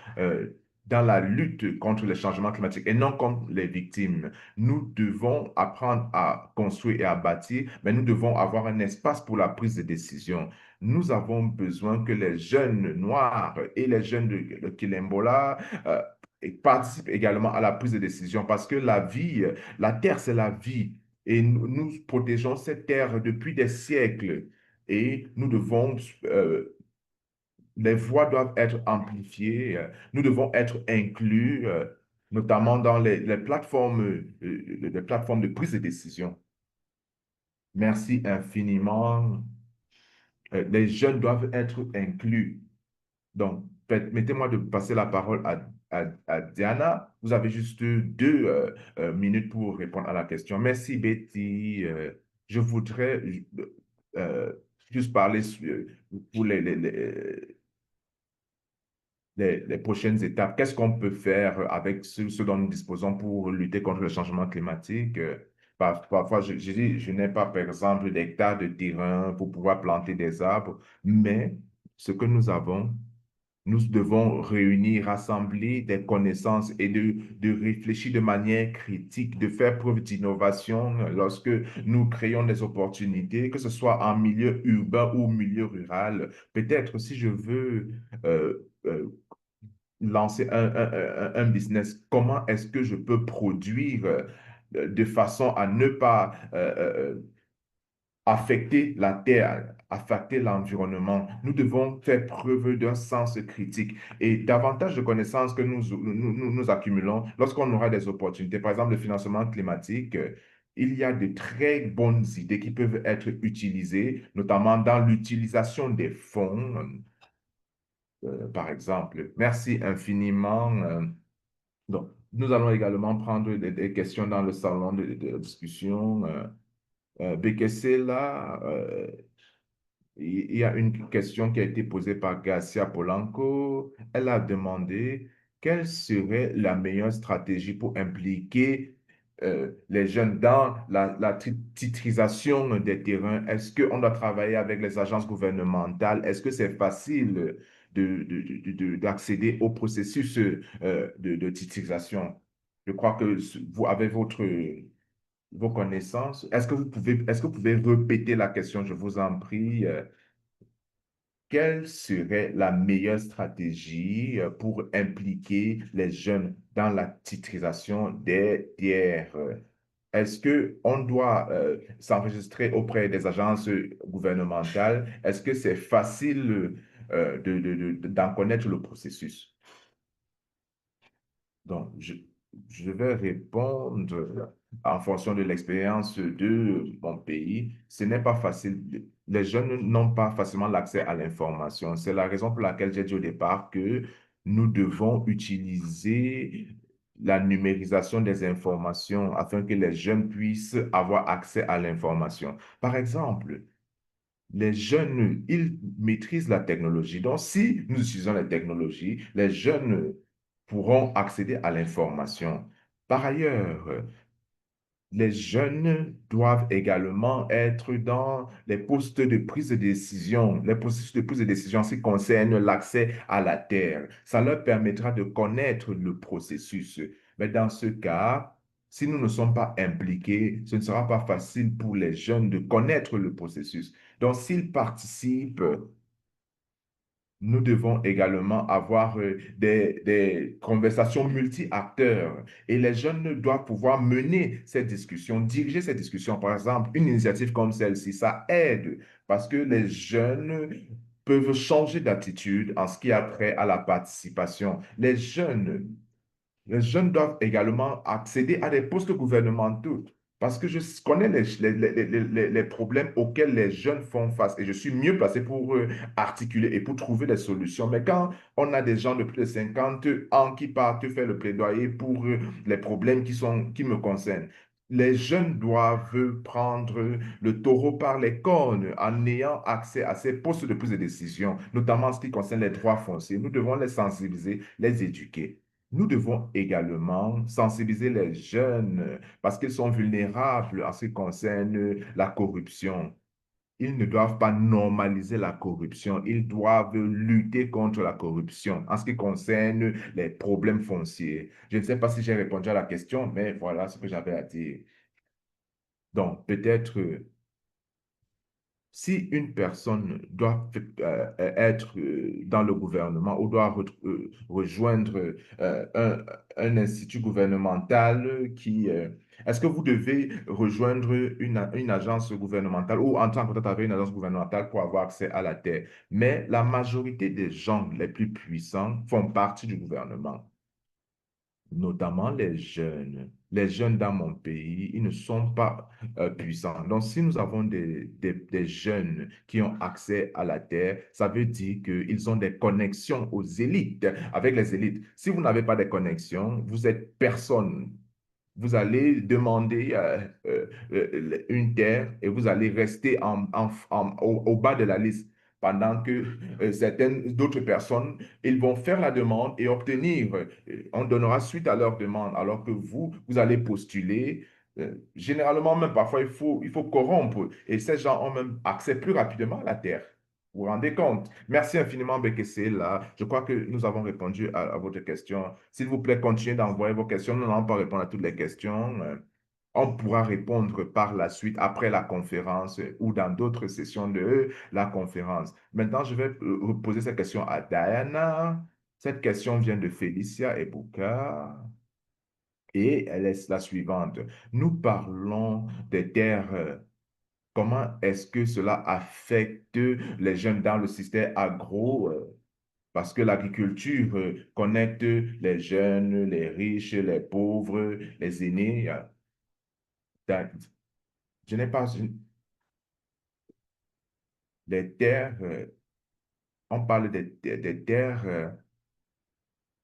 dans la lutte contre les changements climatiques et non comme les victimes. Nous devons apprendre à construire et à bâtir, mais nous devons avoir un espace pour la prise de décision. Nous avons besoin que les jeunes noirs et les jeunes de Kilembola et participent également à la prise de décision parce que la vie, la terre, c'est la vie. Et nous protégeons cette terre depuis des siècles. Et nous devons les voix doivent être amplifiées, nous devons être inclus, notamment dans les plateformes de prise de décision. Merci infiniment. Les jeunes doivent être inclus. Donc, permettez-moi de passer la parole à Diana. Vous avez juste 2 minutes pour répondre à la question. Merci, Betty. Je voudrais euh, juste parler pour les prochaines étapes. Qu'est-ce qu'on peut faire avec ce dont nous disposons pour lutter contre le changement climatique? Parfois, je dis, je n'ai pas, par exemple, d'hectares de terrain pour pouvoir planter des arbres, mais ce que nous avons, nous devons réunir, rassembler des connaissances et de réfléchir de manière critique, de faire preuve d'innovation lorsque nous créons des opportunités, que ce soit en milieu urbain ou milieu rural. Peut-être si je veux lancer un business, comment est-ce que je peux produire de façon à ne pas affecter la terre, affecter l'environnement. Nous devons faire preuve d'un sens critique et davantage de connaissances que nous accumulons lorsqu'on aura des opportunités. Par exemple, le financement climatique, il y a de très bonnes idées qui peuvent être utilisées, notamment dans l'utilisation des fonds, par exemple. Merci infiniment. Donc, nous allons également prendre des questions dans le salon de discussion. Bekesela, il y a une question qui a été posée par Garcia Polanco. Elle a demandé quelle serait la meilleure stratégie pour impliquer les jeunes dans la titrisation des terrains. Est-ce qu'on doit travailler avec les agences gouvernementales? Est-ce que c'est facile d'accéder au processus de titrisation? Je crois que vous avez vos connaissances. Est-ce que vous pouvez répéter la question, je vous en prie? Quelle serait la meilleure stratégie pour impliquer les jeunes dans la titrisation des terres? Est-ce qu'on doit s'enregistrer auprès des agences gouvernementales? Est-ce que c'est facile d'en connaître le processus? Donc, je vais répondre en fonction de l'expérience de mon pays. Ce n'est pas facile. Les jeunes n'ont pas facilement l'accès à l'information. C'est la raison pour laquelle j'ai dit au départ que nous devons utiliser la numérisation des informations afin que les jeunes puissent avoir accès à l'information. Par exemple, les jeunes, ils maîtrisent la technologie. Donc, si nous utilisons la technologie, les jeunes pourront accéder à l'information. Par ailleurs, les jeunes doivent également être dans les postes de prise de décision, les processus de prise de décision qui concernent l'accès à la terre. Ça leur permettra de connaître le processus. Mais dans ce cas, si nous ne sommes pas impliqués, ce ne sera pas facile pour les jeunes de connaître le processus. Donc, s'ils participent Nous devons également avoir des conversations multi-acteurs et les jeunes doivent pouvoir mener ces discussions, diriger ces discussions. Par exemple, une initiative comme celle-ci, ça aide parce que les jeunes peuvent changer d'attitude en ce qui a trait à la participation. Les jeunes doivent également accéder à des postes gouvernementaux parce que je connais les problèmes auxquels les jeunes font face et je suis mieux placé pour articuler et pour trouver des solutions. Mais quand on a des gens de plus de 50 ans qui partent faire le plaidoyer pour les problèmes qui me concernent, les jeunes doivent prendre le taureau par les cornes en ayant accès à ces postes de prise de décision, notamment en ce qui concerne les droits fonciers. Nous devons les sensibiliser, les éduquer. Nous devons également sensibiliser les jeunes parce qu'ils sont vulnérables en ce qui concerne la corruption. Ils ne doivent pas normaliser la corruption, ils doivent lutter contre la corruption en ce qui concerne les problèmes fonciers. Je ne sais pas si j'ai répondu à la question, mais voilà ce que j'avais à dire. Donc, peut-être si une personne doit être dans le gouvernement ou doit rejoindre un institut gouvernemental est-ce que vous devez rejoindre une agence gouvernementale ou entrer en contact avec une agence gouvernementale pour avoir accès à la terre? Mais la majorité des gens les plus puissants font partie du gouvernement, notamment les jeunes. Les jeunes dans mon pays, ils ne sont pas puissants. Donc, si nous avons des jeunes qui ont accès à la terre, ça veut dire qu'ils ont des connexions aux élites, avec les élites. Si vous n'avez pas de connexions, vous êtes personne. Vous allez demander une terre et vous allez rester au bas de la liste pendant que certaines d'autres personnes, ils vont faire la demande et obtenir. On donnera suite à leur demande alors que vous allez postuler. Généralement, même parfois, il faut corrompre et ces gens ont même accès plus rapidement à la terre. Vous vous rendez compte? Merci infiniment, Bekesé. Là, je crois que nous avons répondu à votre question. S'il vous plaît, continuez d'envoyer vos questions. Nous n'allons pas répondre à toutes les questions. On pourra répondre par la suite après la conférence ou dans d'autres sessions de la conférence. Maintenant, je vais poser cette question à Diana. Cette question vient de Félicia Ebuka et elle est la suivante. Nous parlons des terres. Comment est-ce que cela affecte les jeunes dans le système agro? Parce que l'agriculture connecte les jeunes, les riches, les pauvres, les aînés. Je n'ai pas les terres, on parle des terres.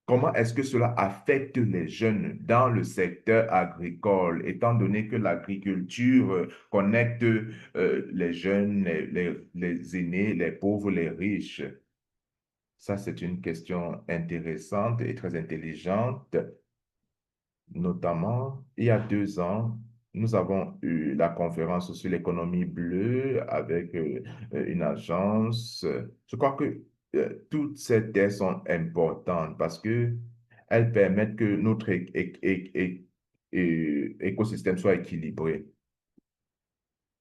Comment est-ce que cela affecte les jeunes dans le secteur agricole, étant donné que l'agriculture connecte les jeunes, les aînés, les pauvres, les riches? Ça, c'est une question intéressante et très intelligente. Notamment, il y a 2 ans, nous avons eu la conférence sur l'économie bleue avec une agence. Je crois que toutes ces terres sont importantes parce que elles permettent que notre écosystème soit équilibré.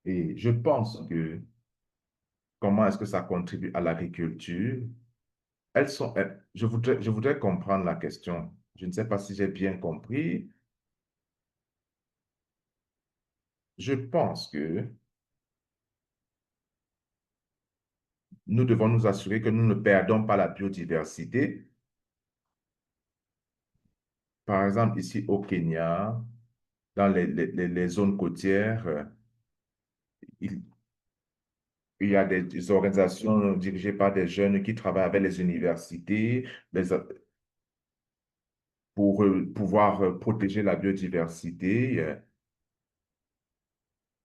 Et je pense que comment est-ce que ça contribue à l'agriculture? Je voudrais comprendre la question. Je ne sais pas si j'ai bien compris. Je pense que nous devons nous assurer que nous ne perdons pas la biodiversité. Par exemple, ici au Kenya, dans les zones côtières, il, il y a des organisations dirigées par des jeunes qui travaillent avec les universités pour pouvoir protéger la biodiversité,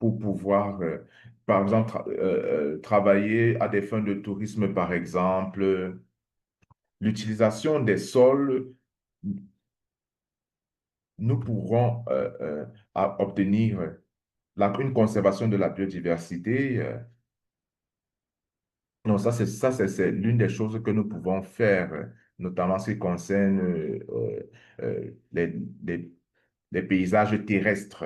pour pouvoir, par exemple, travailler à des fins de tourisme, par exemple, l'utilisation des sols. Nous pourrons obtenir une conservation de la biodiversité. Non, c'est l'une des choses que nous pouvons faire, notamment en ce qui concerne les paysages terrestres.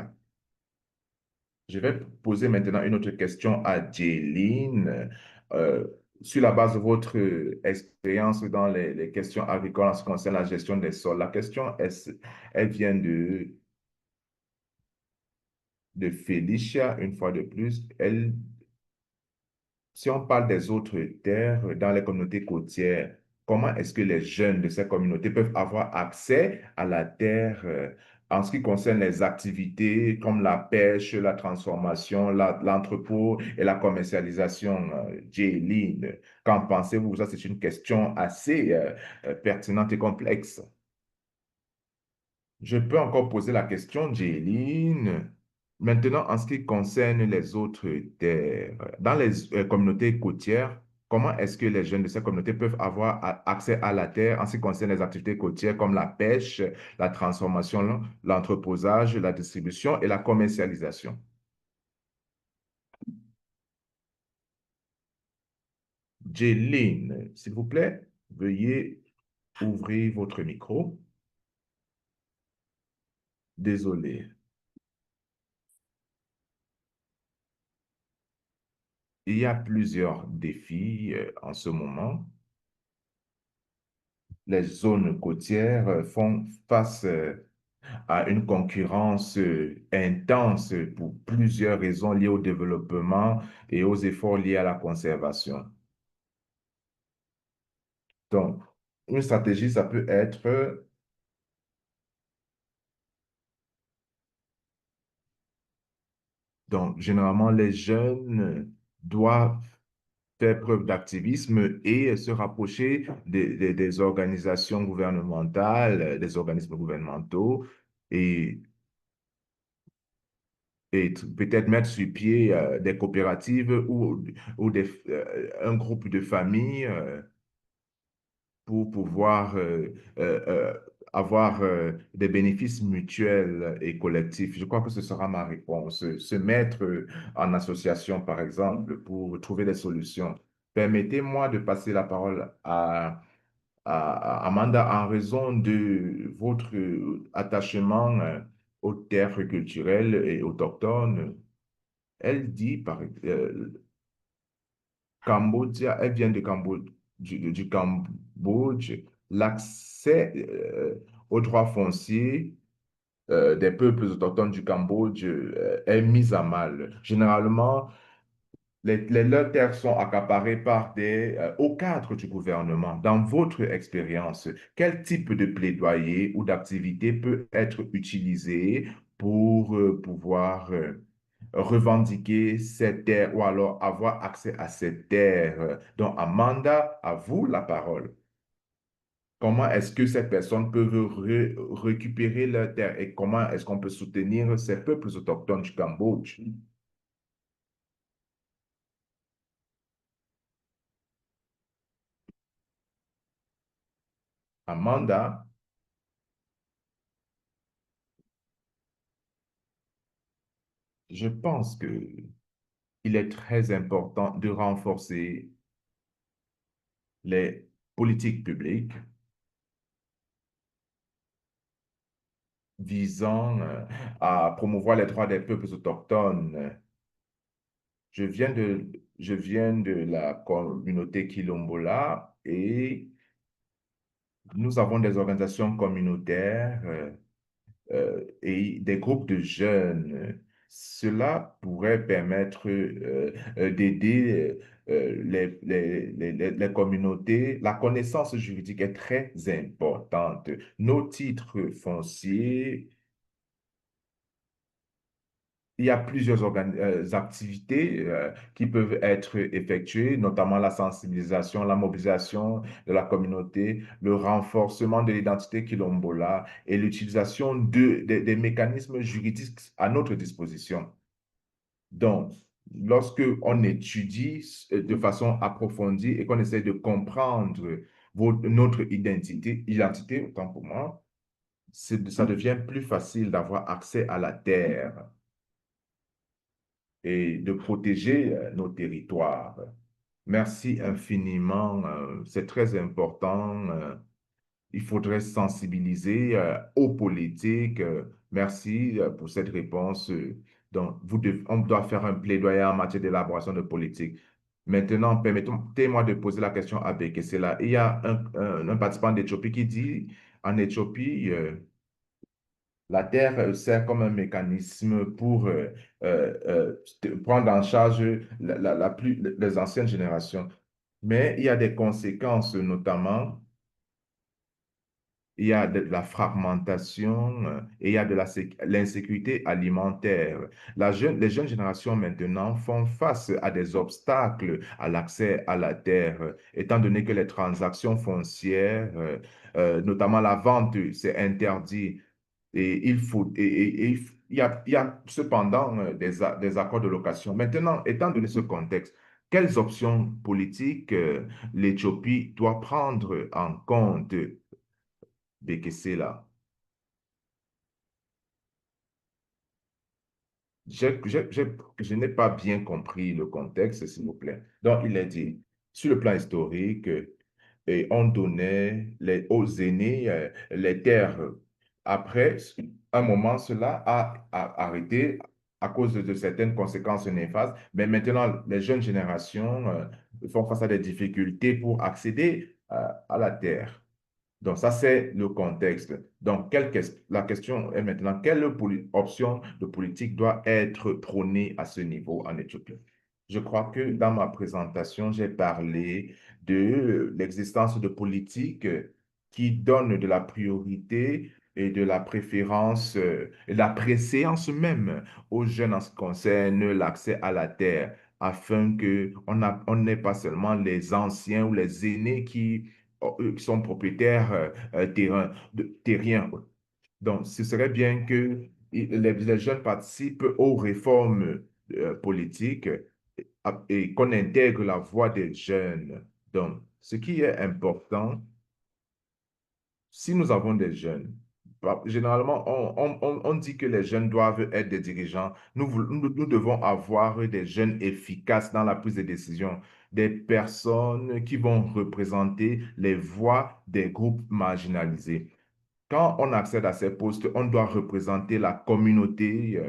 Je vais poser maintenant une autre question à Jeline. sur la base de votre expérience dans les questions agricoles en ce qui concerne la gestion des sols. La question, elle vient de Felicia, une fois de plus. Si on parle des autres terres dans les communautés côtières, comment est-ce que les jeunes de ces communautés peuvent avoir accès à la terre en ce qui concerne les activités comme la pêche, la transformation, l'entrepôt et la commercialisation? Jaylene, qu'en pensez-vous? Ça, c'est une question assez pertinente et complexe. Je peux encore poser la question, Jéline. Maintenant, en ce qui concerne les autres terres, dans les communautés côtières, comment est-ce que les jeunes de ces communautés peuvent avoir accès à la terre en ce qui concerne les activités côtières comme la pêche, la transformation, l'entreposage, la distribution et la commercialisation? Jéline, s'il vous plaît, veuillez ouvrir votre micro. Désolé. Il y a plusieurs défis en ce moment. Les zones côtières font face à une concurrence intense pour plusieurs raisons liées au développement et aux efforts liés à la conservation. Donc, une stratégie, ça peut être, donc, généralement, les jeunes doivent faire preuve d'activisme et se rapprocher des organisations gouvernementales, des organismes gouvernementaux et peut-être mettre sur pied des coopératives ou un groupe de familles pour pouvoir avoir des bénéfices mutuels et collectifs. Je crois que ce sera ma réponse. Se mettre en association, par exemple, pour trouver des solutions. Permettez-moi de passer la parole à Amanda en raison de votre attachement aux terres culturelles et autochtones. Elle dit, elle vient de du Cambodge, l'accès aux droits fonciers des peuples autochtones du Cambodge est mis à mal. Généralement, leurs terres sont accaparées par des hauts cadres du gouvernement. Dans votre expérience, quel type de plaidoyer ou d'activité peut être utilisé pour pouvoir revendiquer ces terres ou alors avoir accès à ces terres? Donc, Amanda, à vous la parole. Comment est-ce que ces personnes peuvent récupérer leurs terres et comment est-ce qu'on peut soutenir ces peuples autochtones du Cambodge? Amanda, je pense que il est très important de renforcer les politiques publiques visant à promouvoir les droits des peuples autochtones. Je viens de la communauté Quilombola et nous avons des organisations communautaires et des groupes de jeunes. Cela pourrait permettre d'aider les communautés. La connaissance juridique est très importante. Nos titres fonciers, il y a plusieurs activités qui peuvent être effectuées, notamment la sensibilisation, la mobilisation de la communauté, le renforcement de l'identité quilombola et l'utilisation des mécanismes juridiques à notre disposition. Donc, lorsque on étudie de façon approfondie et qu'on essaie de comprendre notre identité, autant pour moi, ça devient plus facile d'avoir accès à la terre et de protéger nos territoires. Merci infiniment, c'est très important. Il faudrait sensibiliser aux politiques. Merci pour cette réponse. Donc, on doit faire un plaidoyer en matière d'élaboration de politique. Maintenant, permettez-moi de poser la question à Bekesela. Il y a un participant d'Éthiopie qui dit, en Éthiopie, la Terre sert comme un mécanisme pour prendre en charge les anciennes générations. Mais il y a des conséquences, notamment il y a de la fragmentation et il y a de l'insécurité alimentaire. Les jeunes générations maintenant font face à des obstacles à l'accès à la terre, étant donné que les transactions foncières, notamment la vente, c'est interdit. Et il faut, et il y a cependant des accords de location. Maintenant, étant donné ce contexte, quelles options politiques l'Éthiopie doit prendre en compte? Bekesela. Je n'ai pas bien compris le contexte, s'il vous plaît. Donc, il est dit, sur le plan historique, et on donnait aux aînés les terres. Après, un moment, cela a arrêté à cause de certaines conséquences néfastes. Mais maintenant, les jeunes générations font face à des difficultés pour accéder à la terre. Donc, ça, c'est le contexte. Donc, la question est maintenant, quelle option de politique doit être prônée à ce niveau en Éthiopie? Je crois que dans ma présentation, j'ai parlé de l'existence de politiques qui donnent de la priorité et de la préférence, et de la préséance même aux jeunes en ce qui concerne l'accès à la terre, afin que on n'ait pas seulement les anciens ou les aînés qui sont propriétaires terriens. Donc, ce serait bien que les jeunes participent aux réformes politiques et qu'on intègre la voix des jeunes. Donc, ce qui est important, si nous avons des jeunes, généralement, on dit que les jeunes doivent être des dirigeants. Nous devons avoir des jeunes efficaces dans la prise de décision, des personnes qui vont représenter les voix des groupes marginalisés. Quand on accède à ces postes, on doit représenter la communauté.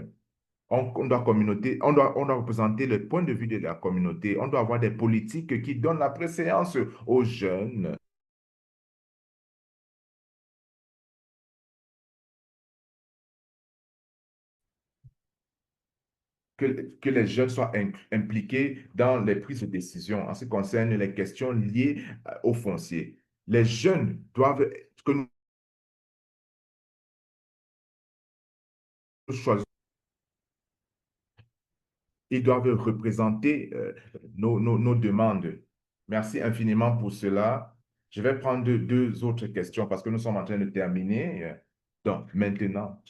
On doit représenter le point de vue de la communauté. On doit avoir des politiques qui donnent la préséance aux jeunes, que les jeunes soient impliqués dans les prises de décision en ce qui concerne les questions liées au foncier. Les jeunes doivent, que nous choisissons, ils doivent représenter nos demandes. Merci infiniment pour cela. Je vais prendre deux autres questions parce que nous sommes en train de terminer. Donc, maintenant,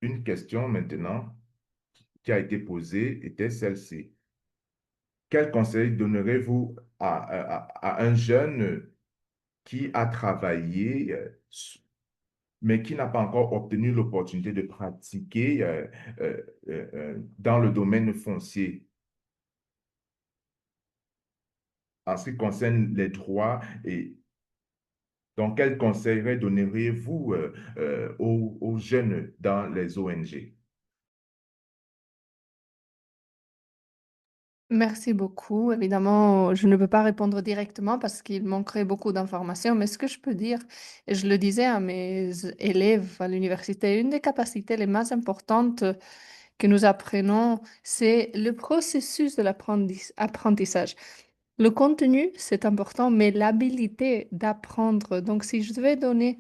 une question maintenant qui a été posée était celle-ci. Quel conseil donnerez-vous à un jeune qui a travaillé, mais qui n'a pas encore obtenu l'opportunité de pratiquer dans le domaine foncier en ce qui concerne les droits et donc quel conseil donneriez-vous aux jeunes dans les ONG? Merci beaucoup. Évidemment, je ne peux pas répondre directement parce qu'il manquerait beaucoup d'informations, mais ce que je peux dire, et je le disais à mes élèves à l'université, une des capacités les plus importantes que nous apprenons, c'est le processus de l'apprentissage. Le contenu, c'est important, mais l'habilité d'apprendre. Donc, si je devais donner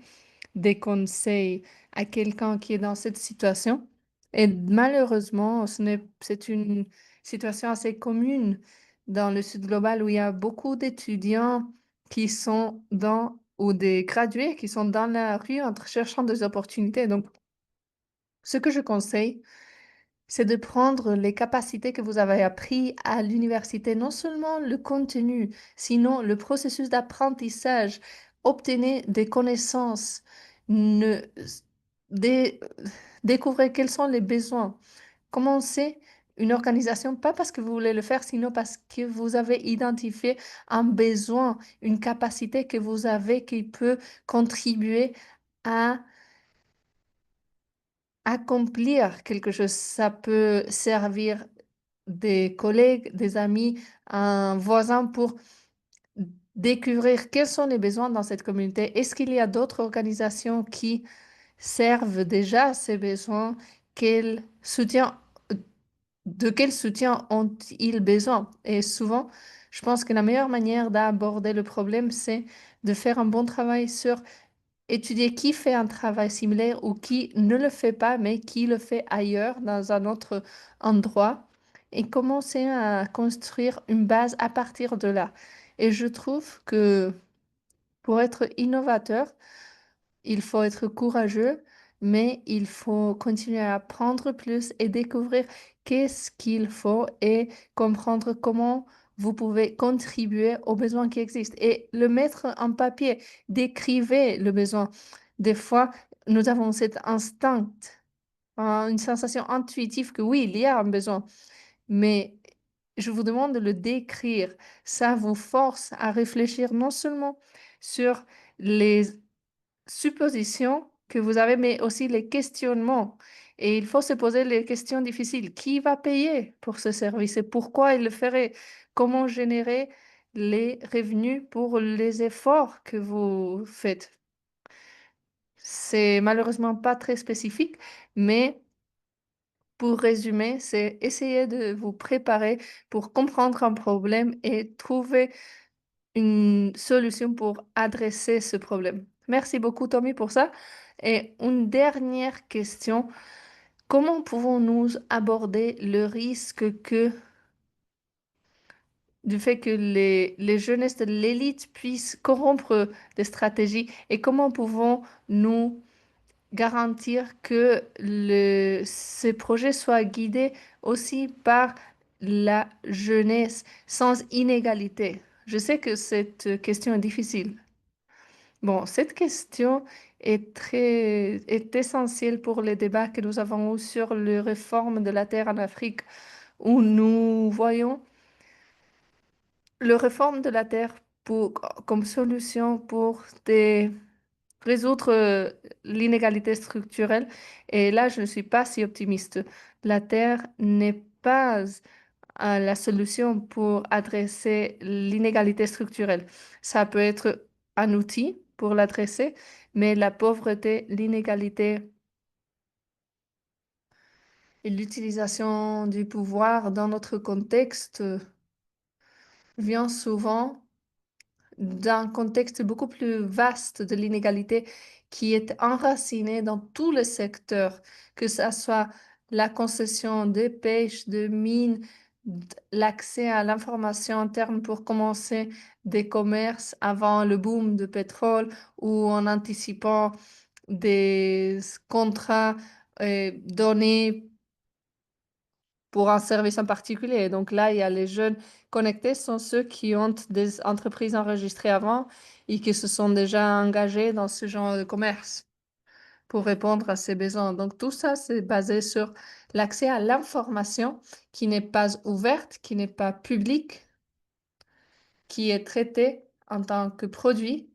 des conseils à quelqu'un qui est dans cette situation. Et malheureusement, c'est une situation assez commune dans le Sud global où il y a beaucoup d'étudiants qui sont ou des gradués qui sont dans la rue en cherchant des opportunités. Donc, ce que je conseille, c'est de prendre les capacités que vous avez appris à l'université, non seulement le contenu, sinon le processus d'apprentissage. Obtenez des connaissances, ne, dé- découvrez quels sont les besoins. Commencez une organisation, pas parce que vous voulez le faire, sinon parce que vous avez identifié un besoin, une capacité que vous avez qui peut contribuer à accomplir quelque chose. Ça peut servir des collègues, des amis, un voisin pour découvrir quels sont les besoins dans cette communauté. Est-ce qu'il y a d'autres organisations qui servent déjà à ces besoins? Quel soutien, de quel soutien ont-ils besoin? Et souvent, je pense que la meilleure manière d'aborder le problème, c'est de faire un bon travail sur étudier qui fait un travail similaire ou qui ne le fait pas, mais qui le fait ailleurs, dans un autre endroit, et commencer à construire une base à partir de là. Et je trouve que pour être innovateur, il faut être courageux, mais il faut continuer à apprendre plus et découvrir qu'est-ce qu'il faut et comprendre comment vous pouvez contribuer aux besoins qui existent et le mettre en papier. Décrivez le besoin. Des fois, nous avons cet instinct, une sensation intuitive que oui, il y a un besoin, mais je vous demande de le décrire. Ça vous force à réfléchir non seulement sur les suppositions que vous avez, mais aussi les questionnements. Et il faut se poser les questions difficiles. Qui va payer pour ce service et pourquoi il le ferait? Comment générer les revenus pour les efforts que vous faites? C'est malheureusement pas très spécifique, mais pour résumer, c'est essayer de vous préparer pour comprendre un problème et trouver une solution pour adresser ce problème. Merci beaucoup, Tommy, pour ça. Et une dernière question. Comment pouvons-nous aborder le risque du fait que les jeunesses de l'élite puissent corrompre des stratégies et comment pouvons-nous garantir que ces projets soient guidés aussi par la jeunesse sans inégalité? Je sais que cette question est difficile. Bon, cette question est essentielle pour les débats que nous avons eus sur les réformes de la terre en Afrique, où nous voyons le réforme de la terre comme solution pour résoudre l'inégalité structurelle. Et là, je ne suis pas si optimiste. La terre n'est pas la solution pour adresser l'inégalité structurelle. Ça peut être un outil pour l'adresser, mais la pauvreté, l'inégalité et l'utilisation du pouvoir dans notre contexte vient souvent d'un contexte beaucoup plus vaste de l'inégalité qui est enraciné dans tous les secteurs, que ce soit la concession des pêches, de mines, l'accès à l'information interne pour commencer des commerces avant le boom de pétrole ou en anticipant des contrats donnés pour un service en particulier. Donc là, il y a les jeunes connectés sont ceux qui ont des entreprises enregistrées avant et qui se sont déjà engagés dans ce genre de commerce pour répondre à ces besoins. Donc tout ça, c'est basé sur l'accès à l'information qui n'est pas ouverte, qui n'est pas publique, qui est traitée en tant que produit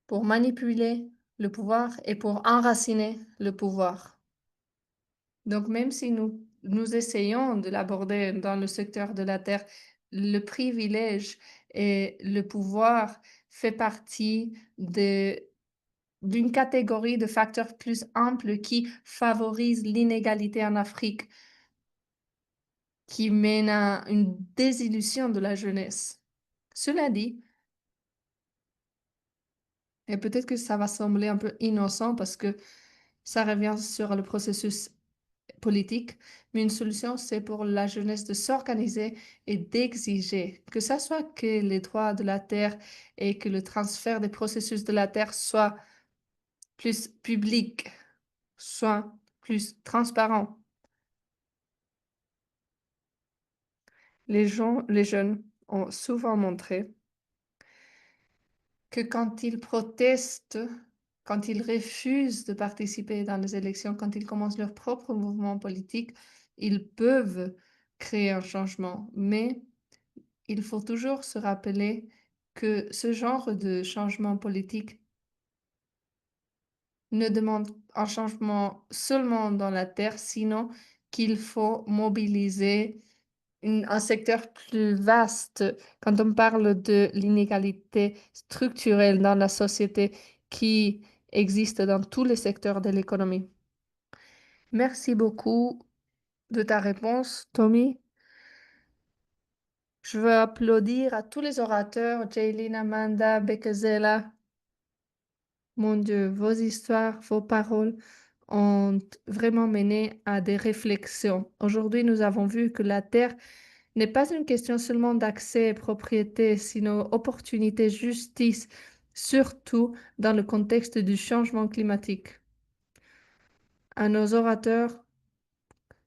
pour manipuler le pouvoir et pour enraciner le pouvoir. Donc, même si nous essayons de l'aborder dans le secteur de la terre, le privilège et le pouvoir fait partie d'une catégorie de facteurs plus amples qui favorisent l'inégalité en Afrique, qui mène à une désillusion de la jeunesse. Cela dit, et peut-être que ça va sembler un peu innocent parce que ça revient sur le processus politique, mais une solution, c'est pour la jeunesse de s'organiser et d'exiger que ça soit que les droits de la terre et que le transfert des processus de la terre soit plus public, soit plus transparent. Les jeunes ont souvent montré que quand ils protestent, quand ils refusent de participer dans les élections, quand ils commencent leur propre mouvement politique, ils peuvent créer un changement. Mais il faut toujours se rappeler que ce genre de changement politique ne demande un changement seulement dans la terre, sinon qu'il faut mobiliser un secteur plus vaste quand on parle de l'inégalité structurelle dans la société qui existe dans tous les secteurs de l'économie. Merci beaucoup de ta réponse, Tommy. Je veux applaudir à tous les orateurs, Jaylin, Amanda, Bekezela. Mon Dieu, vos histoires, vos paroles ont vraiment mené à des réflexions. Aujourd'hui, nous avons vu que la Terre n'est pas une question seulement d'accès et propriété, sinon opportunité, justice, surtout dans le contexte du changement climatique. À nos orateurs,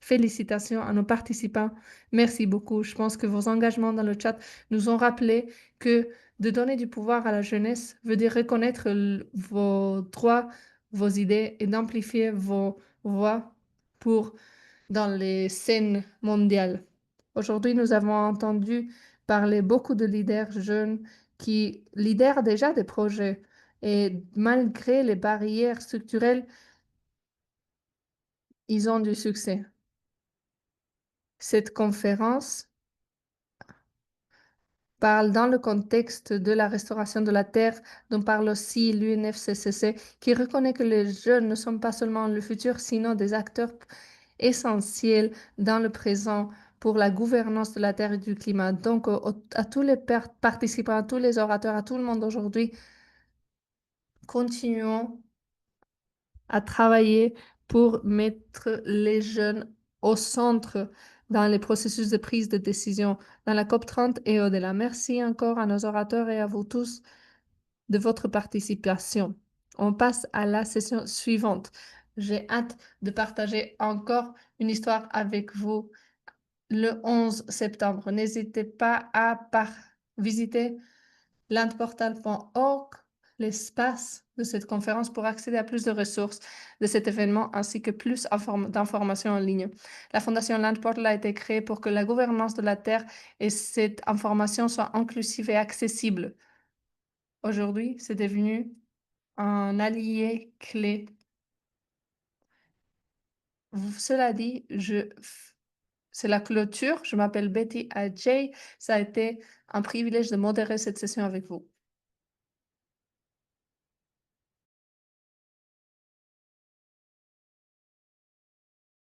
félicitations à nos participants. Merci beaucoup. Je pense que vos engagements dans le chat nous ont rappelé que de donner du pouvoir à la jeunesse veut dire reconnaître vos droits, vos idées et d'amplifier vos voix pour dans les scènes mondiales. Aujourd'hui, nous avons entendu parler beaucoup de leaders jeunes qui lidèrent déjà des projets et malgré les barrières structurelles, ils ont du succès. Cette conférence parle dans le contexte de la restauration de la terre, dont parle aussi l'UNFCCC, qui reconnaît que les jeunes ne sont pas seulement le futur, sinon des acteurs essentiels dans le présent pour la gouvernance de la terre et du climat. Donc, à tous les participants, à tous les orateurs, à tout le monde aujourd'hui, continuons à travailler pour mettre les jeunes au centre dans les processus de prise de décision dans la COP30 et au-delà. Merci encore à nos orateurs et à vous tous de votre participation. On passe à la session suivante. J'ai hâte de partager encore une histoire avec vous le 11 septembre. N'hésitez pas à visiter landportal.org, l'espace de cette conférence pour accéder à plus de ressources de cet événement ainsi que plus d'informations en ligne. La Fondation Landportal a été créée pour que la gouvernance de la Terre et cette information soient inclusive et accessible. Aujourd'hui, c'est devenu un allié clé. Cela dit, c'est la clôture. Je m'appelle Betty Ajay. Ça a été un privilège de modérer cette session avec vous.